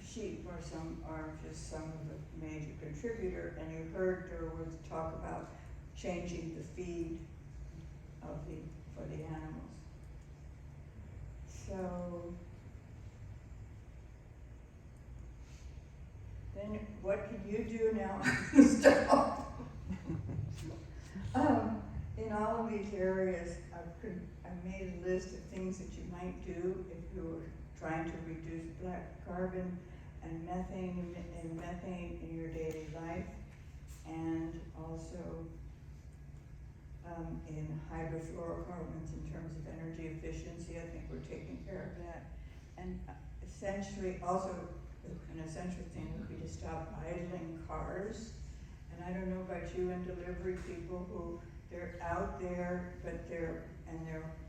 sheep are just some of the major contributor. And you heard there was talk about changing the feed for the animals. So then what can you do now? Stop. In all of these areas, I made a list of things that you might do if you were trying to reduce black carbon and methane in your daily life, and also in hydrofluorocarbons in terms of energy efficiency. I think we're taking care of that. And essentially, also an essential thing would be to stop idling cars. And I don't know about you and delivery people who they're out there, but they're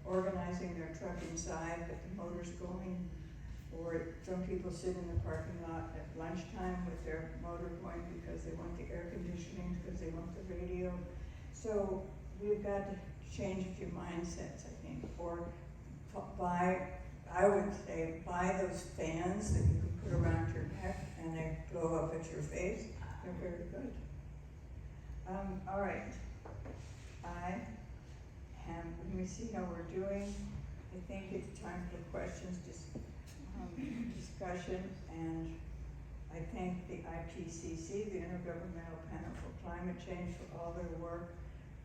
organizing their truck inside, but the motor's going. Or some people sit in the parking lot at lunchtime with their motor going because they want the air conditioning, because they want the radio. So we've got to change a few mindsets, I think. Or I would say, buy those fans that you can put around your neck and they blow up at your face. They're very good. All right. Let me see how we're doing. I think it's time for questions, discussion, and I thank the IPCC, the Intergovernmental Panel for Climate Change, for all their work,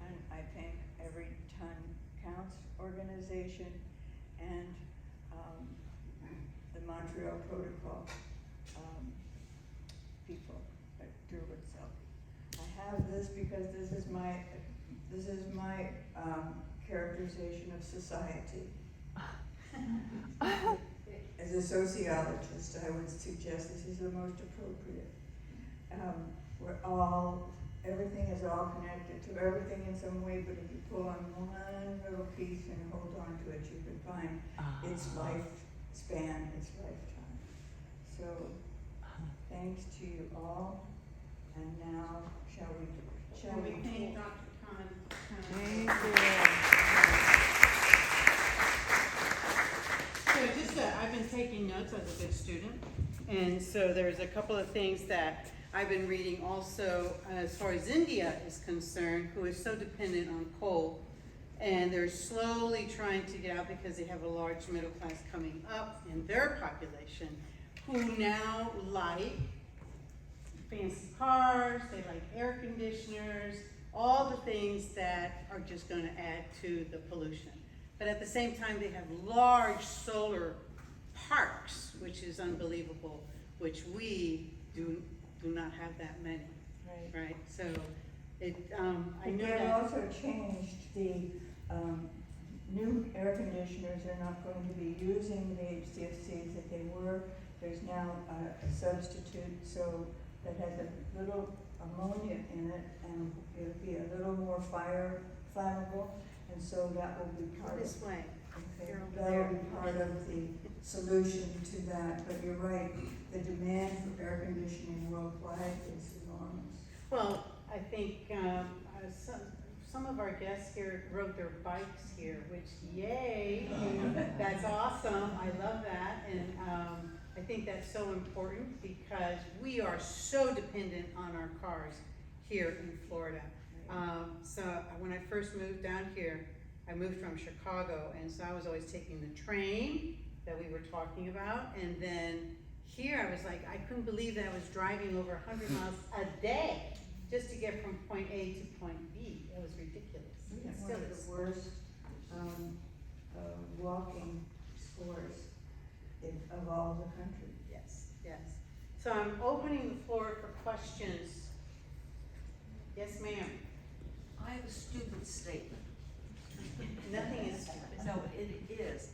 and I thank Every Ton Counts organization and the Montreal Protocol people that do it. So I have this because this is my characterization of society. As a sociologist, I would suggest this is the most appropriate. Everything is all connected to everything in some way, but if you pull on one little piece and hold on to it, you can find its lifespan, its lifetime. So, thanks to you all, and now shall we thank Dr. Canan? So I've been taking notes as a good student, and so there's a couple of things that I've been reading also as far as India is concerned, who is so dependent on coal, and they're slowly trying to get out because they have a large middle class coming up in their population, who now like fancy cars, they like air conditioners, all the things that are just going to add to the pollution. But at the same time, they have large solar parks, which is unbelievable, which we do not have that many, right? So I know They've that. also changed the new air conditioners. They're not going to be using the HCFCs that they were. There's now a substitute, so that has a little ammonia in it, and it'll be a little more flammable, and so that will be part This way. Okay, that will be part of the solution to that. But you're right, the demand for air conditioning worldwide is enormous. Well, I think some of our guests here rode their bikes here, which yay, that's awesome. I love that, and I think that's so important because we are so dependent on our cars here in Florida. So when I first moved down here, I moved from Chicago, and so I was always taking the train that we were talking about, and then here I was like, I couldn't believe that I was driving over 100 miles a day just to get from point A to point B. It was ridiculous. We have It one still of is. the worst walking scores of all the country. Yes, yes. So I'm opening the floor for questions. Yes, ma'am. I have a stupid statement. Nothing is stupid. No, it is.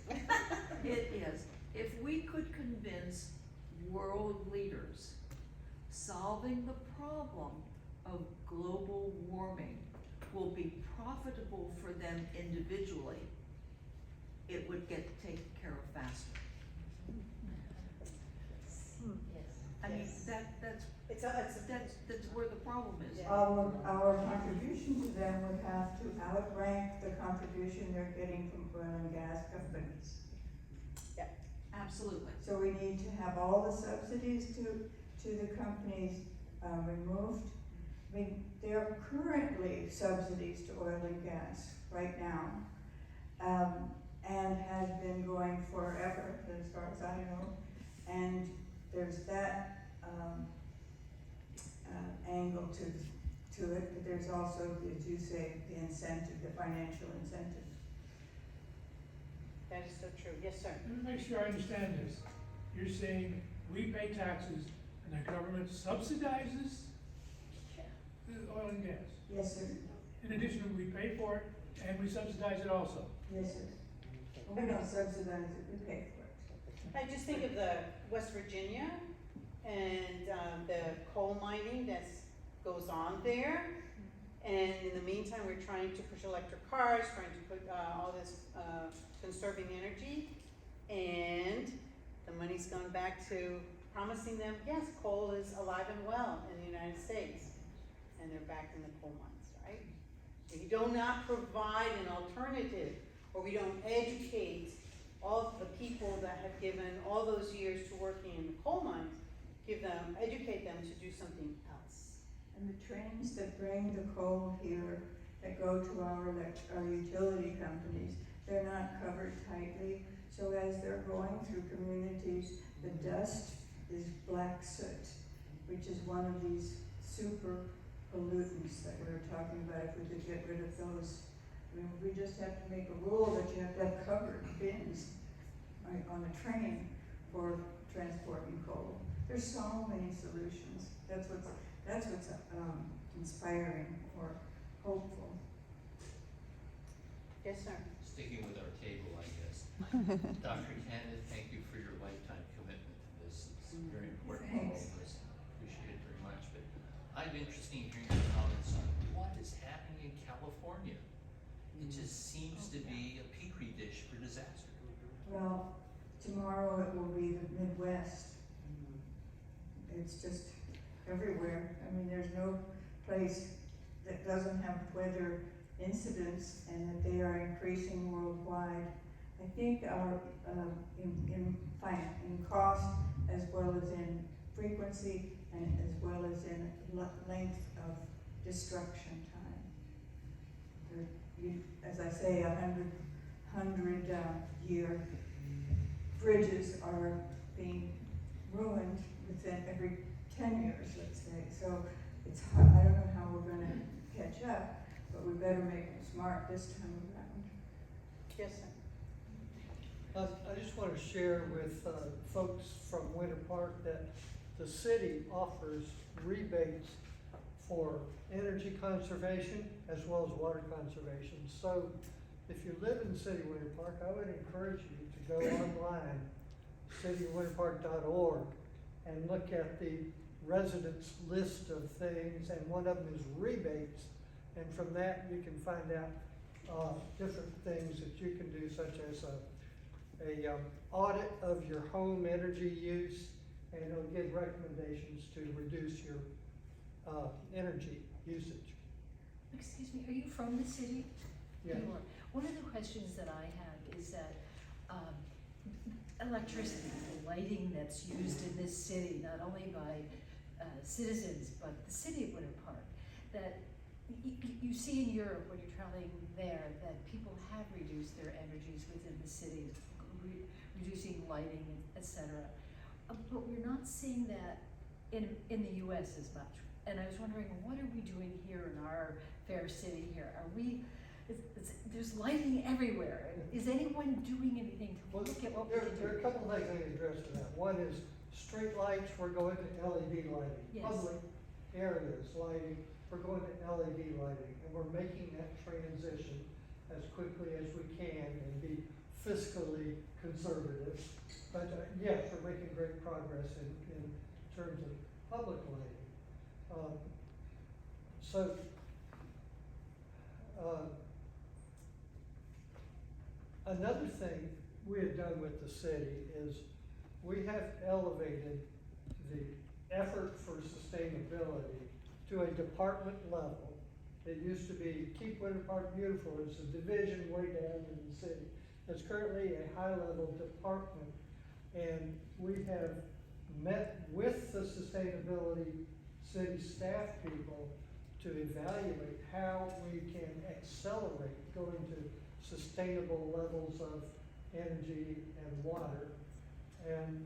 It is. If we could convince world leaders solving the problem of global warming will be profitable for them individually, it would get taken care of faster. That's where the problem is. Our contribution to them would have to outrank the contribution they're getting from oil and gas companies. Absolutely. So we need to have all the subsidies to the companies removed. I mean, there are currently subsidies to oil and gas right now, and has been going forever, as far as I know. And there's that angle to it, but there's also, as you say, the incentive, the financial incentive. That is so true. Yes, sir. Let me make sure I understand this. You're saying we pay taxes and the government subsidizes the oil and gas. Yes, sir. In addition, we pay for it and we subsidize it also. Yes, sir. We don't subsidize it, we pay for it. I just think of the West Virginia and the coal mining that goes on there. And in the meantime, we're trying to push electric cars, trying to put all this conserving energy. And the money's gone back to promising them, yes, coal is alive and well in the United States. And they're back in the coal mines, right? We do not provide an alternative, or we don't educate all the people that have given all those years to working in the coal mines, educate them to do something else. And the trains that bring the coal here, that go to our utility companies, they're not covered tightly. So as they're going through communities, the dust is black soot, which is one of these super pollutants that we were talking about. If we could get rid of those, I mean, we just have to make a rule that you have to have covered bins on a train for transporting coal. There's so many solutions. That's what's inspiring or hopeful. Yes, sir. Sticking with our table, I guess. Dr. Canan, thank you for your lifetime commitment to this. It's very important for all of us. Appreciate it very much. But I'm interested in hearing your comments on what is happening in California. It just seems to be a petri dish for disaster. Well, tomorrow it will be the Midwest. It's just everywhere. I mean, there's no place that doesn't have weather incidents, and that they are increasing worldwide. I think our in cost, as well as in frequency, and as well as in length of destruction time. As I say, 100-year bridges are being ruined within every 10 years, let's say. So it's hard. I don't know how we're going to catch up, but we better make them smart this time around. Yes, sir. I just want to share with folks from Winter Park that the city offers rebates for energy conservation as well as water conservation. So if you live in the city of Winter Park, I would encourage you to go online, citywinterpark.org, and look at the residents list of things, and one of them is rebates. And from that, you can find out different things that you can do, such as a audit of your home energy use, and it'll give recommendations to reduce your energy usage. Excuse me, are you from the city? Yeah. You are. One of the questions that I have is that electricity, the lighting that's used in this city, not only by citizens, but the city of Winter Park, that you see in Europe when you're traveling there that people have reduced their energies within the city, reducing lighting, etc. But we're not seeing that in the U.S. as much. And I was wondering, what are we doing here in our fair city here? Are we? There's lighting everywhere. Is anyone doing anything to look at what we can do? There are a couple of things I can address to that. One is street lights, we're going to LED lighting. Yes. Public areas lighting, we're going to LED lighting. And we're making that transition as quickly as we can and be fiscally conservative. But yes, we're making great progress in terms of public lighting. Another thing we have done with the city is we have elevated the effort for sustainability to a department level. It used to be Keep Winter Park Beautiful. It's a division way down in the city. It's currently a high-level department, and we have met with the sustainability city staff people to evaluate how we can accelerate going to sustainable levels of energy and water. And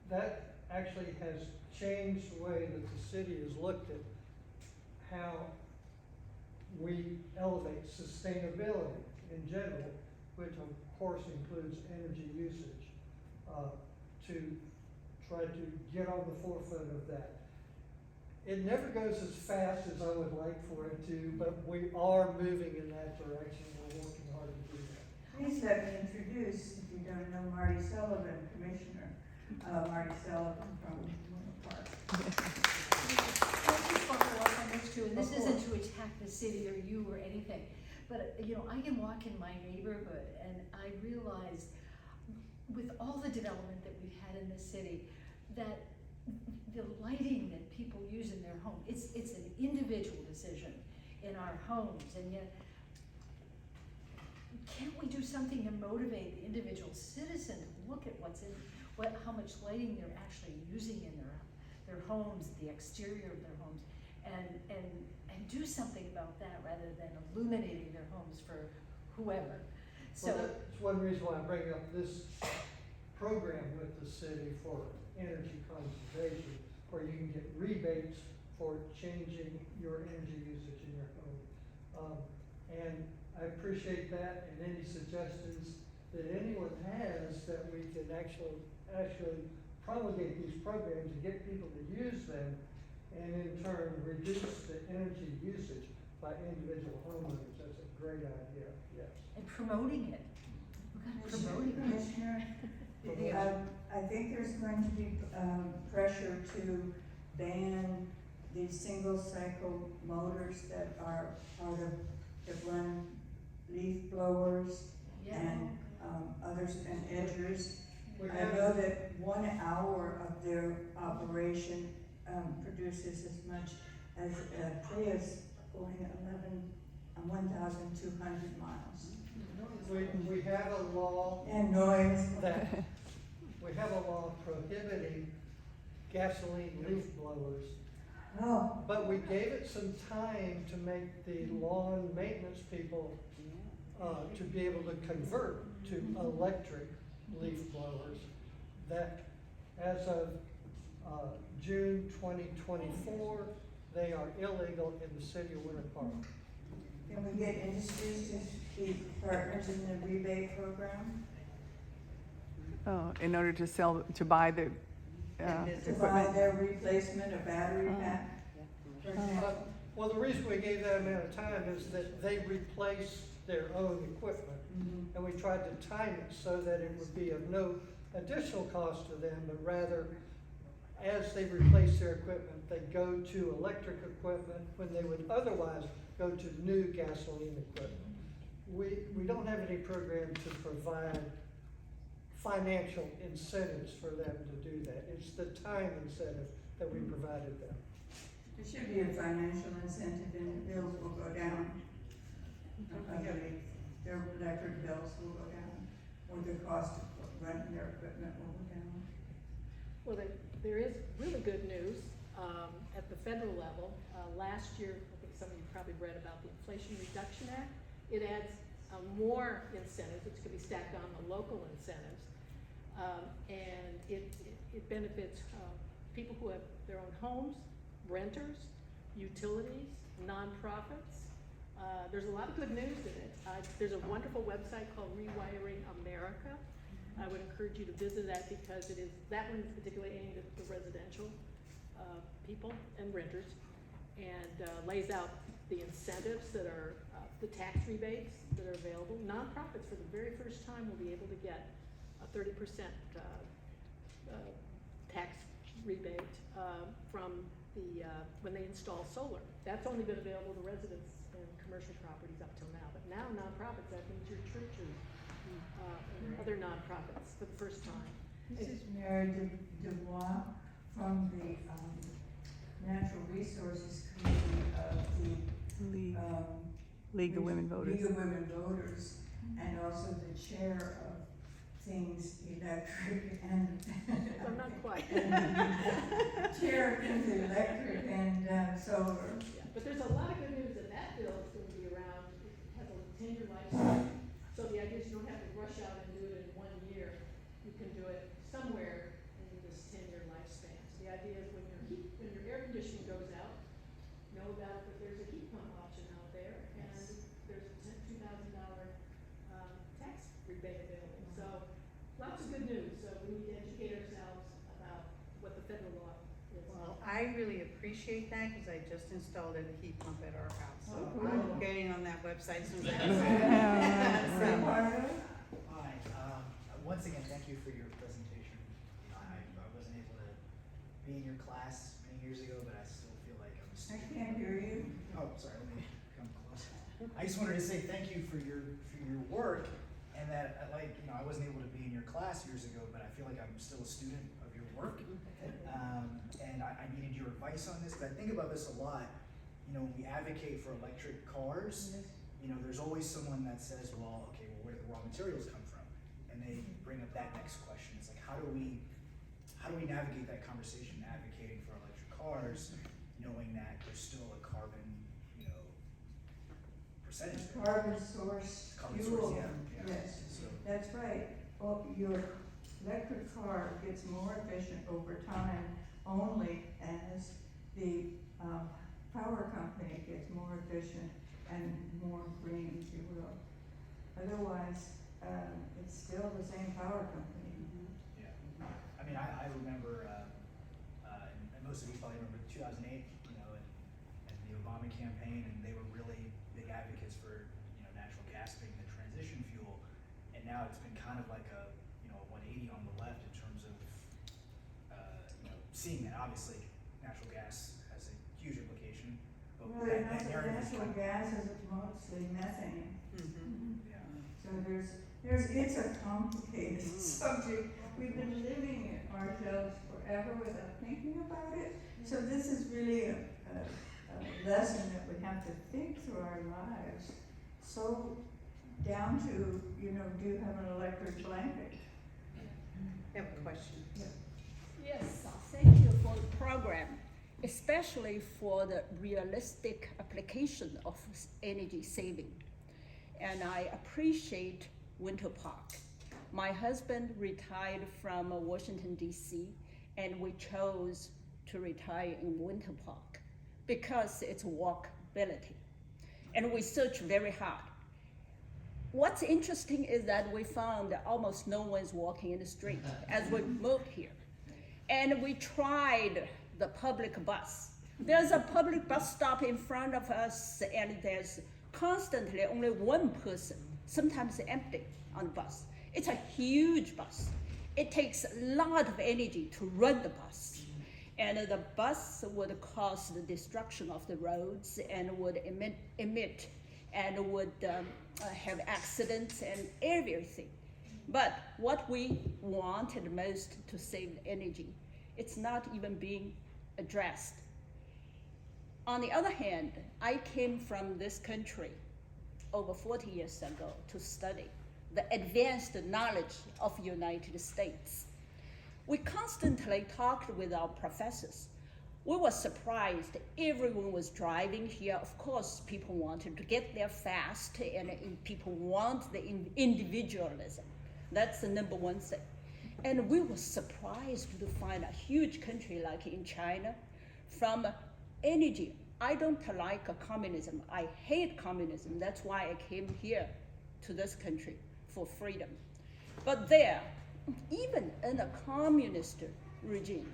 that actually has changed the way that the city has looked at how we elevate sustainability in general, which of course includes energy usage, to try to get on the forefront of that. It never goes as fast as I would like for it to, but we are moving in that direction. We're working hard to do that. Please let me introduce, if you don't know, Marty Sullivan, Commissioner Marty Sullivan from Winter Park. Can I just follow up on this too? And this isn't to attack the city or you or anything, but you know, I can walk in my neighborhood and I realized with all the development that we've had in the city, that the lighting that people use in their home, it's an individual decision in our homes, and yet can't we do something to motivate the individual citizen to look at how much lighting they're actually using in their homes, the exterior of their homes, and do something about that rather than illuminating their homes for whoever. So well, that's one reason why I bring up this program with the city for energy conservation, where you can get rebates for changing your energy usage in your home. And I appreciate that, and any suggestions that anyone has that we can actually promulgate these programs and get people to use them, and in turn reduce the energy usage by individual homeowners. That's a great idea, yes. and promoting it. Commissioner, I think there's going to be pressure to ban these single cycle motors that are part of the blend leaf blowers and others and edgers. I know that 1 hour of their operation produces as much as a Prius going 1,200 miles. We have a law and noise that we have a law prohibiting gasoline leaf blowers. Oh. But we gave it some time to make the lawn maintenance people to be able to convert to electric leaf blowers. That as of June 2024, they are illegal in the city of Winter Park. Can we get industries to be partners in the rebate program? In order to buy the To buy their replacement, a battery pack, for example? Well, the reason we gave that amount of time is that they replace their own equipment. And we tried to time it so that it would be of no additional cost to them, but rather as they replace their equipment, they go to electric equipment when they would otherwise go to new gasoline equipment. We don't have any program to provide financial incentives for them to do that. It's the time incentive that we provided them. There should be a financial incentive and the bills will go down. Their electric bills will go down, or the cost of running their equipment will go down. Well, there is really good news at the federal level. Last year, I think some of you probably read about the Inflation Reduction Act. It adds more incentives, which could be stacked on the local incentives, and it benefits people who have their own homes, renters, utilities, nonprofits. There's a lot of good news in it. There's a wonderful website called Rewiring America. I would encourage you to visit that because that one is particularly aimed at the residential people and renters, and lays out the incentives that are, the tax rebates that are available. Nonprofits, for the very first time, will be able to get a 30% tax rebate from when they install solar. That's only been available to residents and commercial properties up till now, but now nonprofits, that means your churches and other nonprofits for the first time. This is Mary Dubois from the Natural Resources Committee of the League of Women Voters. League of Women Voters, and also the chair of things electric and I'm not quite. chair of things electric and solar. Yeah, but there's a lot of good news that that bill is going to be around. It has a 10-year lifespan. So the idea is you don't have to rush out and do it in 1 year. You can do it somewhere in this 10-year lifespan. So the idea is when your air conditioning goes out, know about that there's a heat pump option out there, and there's a $2,000 tax rebate available. So lots of good news. So we need to educate ourselves about what the federal law is. Well, I really appreciate that because I just installed a heat pump at our house. So Oh, cool. I'm getting on that website soon. Hi, once again, thank you for your presentation. I wasn't able to be in your class many years ago, but I still feel like I'm a I student. can't hear you. Oh, sorry, let me come close. I just wanted to say thank you for your work, and that I wasn't able to be in your class years ago, but I feel like I'm still a student of your work. And I needed your advice on this, because I think about this a lot. When we advocate for electric cars, there's always someone that says, well, okay, well, where do the raw materials come from? And they bring up that next question. It's like, how do we navigate that conversation, advocating for electric cars, knowing that there's still a carbon, percentage there? Carbon source fuel. Yeah. Yes, So, that's right. Well, your electric car gets more efficient over time only as the power company gets more efficient and more green, if you will. Otherwise, it's still the same power company. yeah. I mean, I remember, and most of you probably remember 2008, and the Obama campaign, and they were really big advocates for, natural gas being the transition fuel. And now it's been kind of like a 180 on the left in terms of, seeing that obviously natural gas has a huge implication. But Well, that narrative is natural kind of, gas is mostly methane. yeah. So it's a complicated subject. We've been living it ourselves forever without thinking about it. So this is really a lesson that we have to think through our lives. So down to, do you have an electric blanket? I have a question. Yes, thank you for the program, especially for the realistic application of energy saving. And I appreciate Winter Park. My husband retired from Washington, D.C., and we chose to retire in Winter Park because it's walkability. And we searched very hard. What's interesting is that we found that almost no one's walking in the street as we moved here. And we tried the public bus. There's a public bus stop in front of us, and there's constantly only one person, sometimes empty, on the bus. It's a huge bus. It takes a lot of energy to run the bus. And the bus would cause the destruction of the roads and would emit and would have accidents and everything. But what we wanted most to save energy, it's not even being addressed. On the other hand, I came from this country over 40 years ago to study the advanced knowledge of the United States. We constantly talked with our professors. We were surprised everyone was driving here. Of course, people wanted to get there fast, and people want the individualism. That's the number one thing. And we were surprised to find a huge country like in China from energy. I don't like communism. I hate communism. That's why I came here to this country for freedom. But there, even in a communist regime,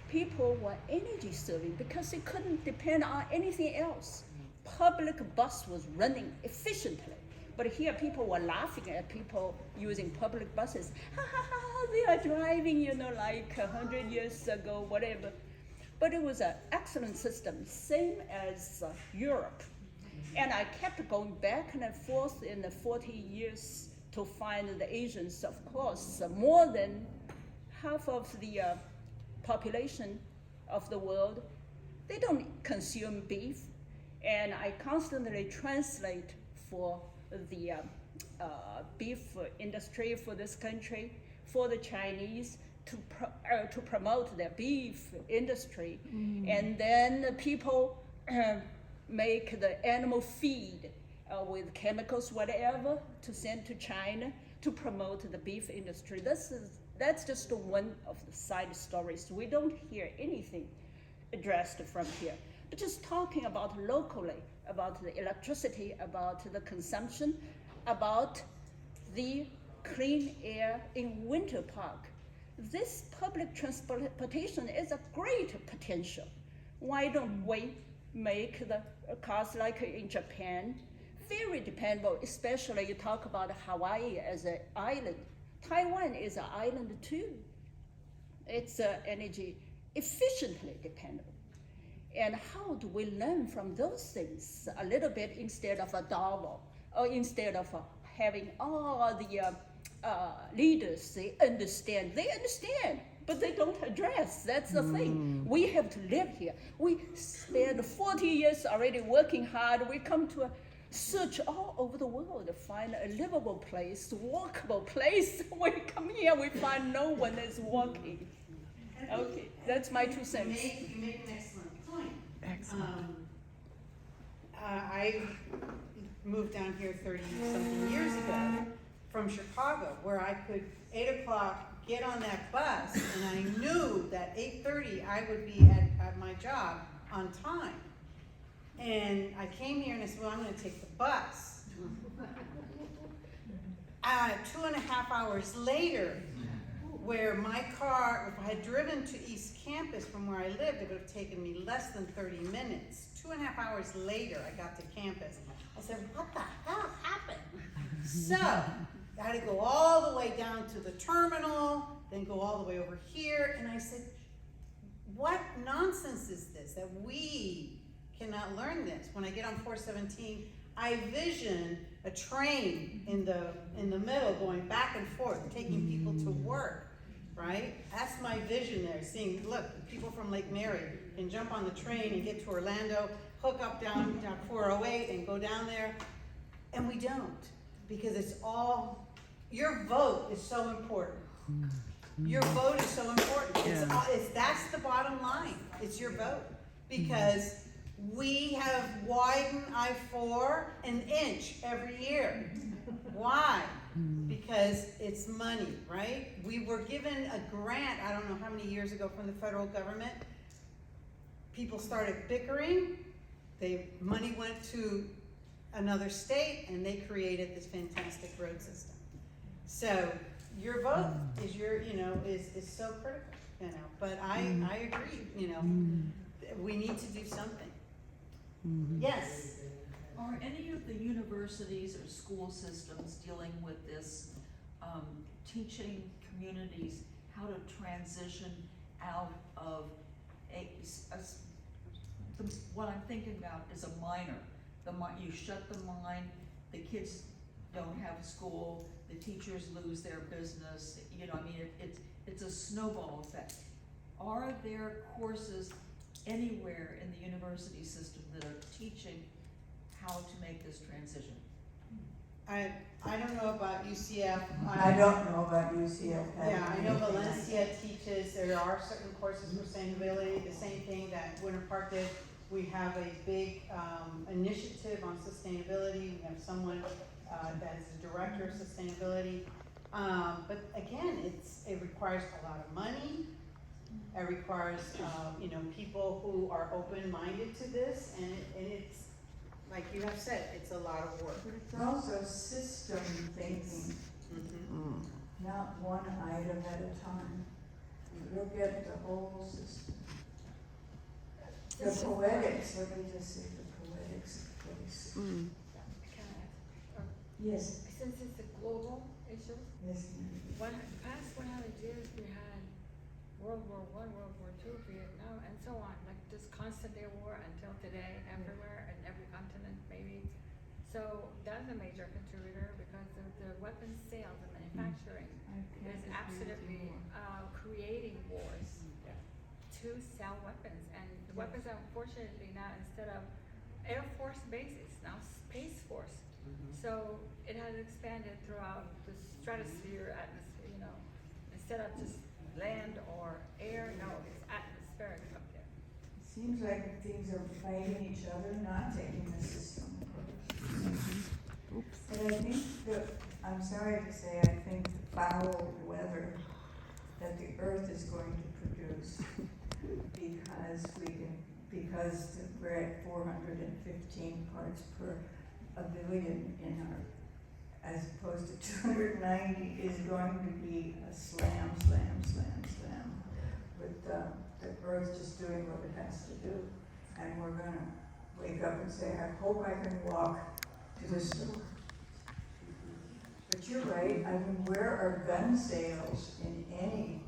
people were energy serving because they couldn't depend on anything else. Public bus was running efficiently. But here people were laughing at people using public buses. Ha ha ha, they are driving, like 100 years ago, whatever. But it was an excellent system, same as Europe. And I kept going back and forth in the 40 years to find the Asians, of course, more than half of the population of the world, they don't consume beef. And I constantly translate for the beef industry for this country, for the Chinese, to promote their beef industry. And then the people make the animal feed with chemicals, whatever, to send to China to promote the beef industry. That's just one of the side stories. We don't hear anything addressed from here. But just talking about locally, about the electricity, about the consumption, about the clean air in Winter Park. This public transportation is a great potential. Why don't we make the cars like in Japan, very dependable, especially you talk about Hawaii as an island. Taiwan is an island too. It's energy efficiently dependable. And how do we learn from those things a little bit instead of a dogma, or instead of having all the leaders, they understand, but they don't address. That's the thing. We have to live here. We spend 40 years already working hard. We come to a search all over the world to find a livable place, walkable place. We come here, we find no one is walking. Okay, that's my 2 cents. You make an excellent point. Excellent. I moved down here 30-something years ago from Chicago, where I could, 8 o'clock, get on that bus, and I knew that 8:30 I would be at my job on time. And I came here and I said, well, I'm gonna take the bus. 2.5 hours later, where my car, if I had driven to East Campus from where I lived, it would have taken me less than 30 minutes. 2.5 hours later, I got to campus. I said, what the hell happened? So, I had to go all the way down to the terminal, then go all the way over here, and I said, what nonsense is this, that we cannot learn this? When I get on 417, I vision a train in the middle going back and forth, taking people to work, right? That's my vision there, seeing, look, people from Lake Mary can jump on the train and get to Orlando, hook up down 408 and go down there, and we don't, because it's all, your vote is so important. Your vote is so important. That's the bottom line. It's your vote. Because we have widened I-4 an inch every year. Why? Because it's money, right? We were given a grant, I don't know how many years ago, from the federal government. People started bickering. Money went to another state, and they created this fantastic road system. So your vote is is so critical, But I agree, we need to do something. Yes. Are any of the universities or school systems dealing with this, teaching communities how to transition out of what I'm thinking about is a minor. You shut the mine, the kids don't have school, the teachers lose their business, it's a snowball effect. Are there courses anywhere in the university system that are teaching how to make this transition? I don't know about UCF. I don't know about UCF. Yeah, I know Valencia teaches, there are certain courses for sustainability, the same thing that Winter Park did. We have a big initiative on sustainability. We have someone that is the director of sustainability. But again, it requires a lot of money. It requires people who are open-minded to this, and it's like you have said, it's a lot of work. But it's also system thinking, not one item at a time. You look at the whole system. The poetics, what did I just say, the poetics of place. Yes. Since it's a global issue, Yes. past 100 years we had World War I, World War II, Vietnam, and so on, like this constant war until today, everywhere and every continent maybe. So that's a major contributor because the weapons sales and manufacturing is absolutely creating wars to sell weapons. And the weapons are unfortunately now, instead of Air Force bases, now Space Force. So it has expanded throughout the stratosphere, atmosphere, you know, instead of just land or air, no, it's atmospheric up there. It seems like things are fighting each other, not taking the system approach. But I think I'm sorry to say, I think the foul weather that the Earth is going to produce, because we're at 415 parts per a billion in our, as opposed to 290, is going to be a slam, with the Earth just doing what it has to do. And we're gonna wake up and say, I hope I can walk to the store. But you're right, I mean, where are gun sales in any,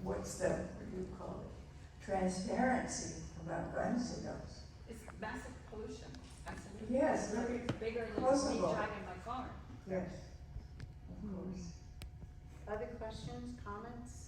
what do you call it? Transparency about gun sales. It's massive pollution, absolutely. Yes, It's bigger than me possible. driving my car. Yes, of course. Other questions, comments?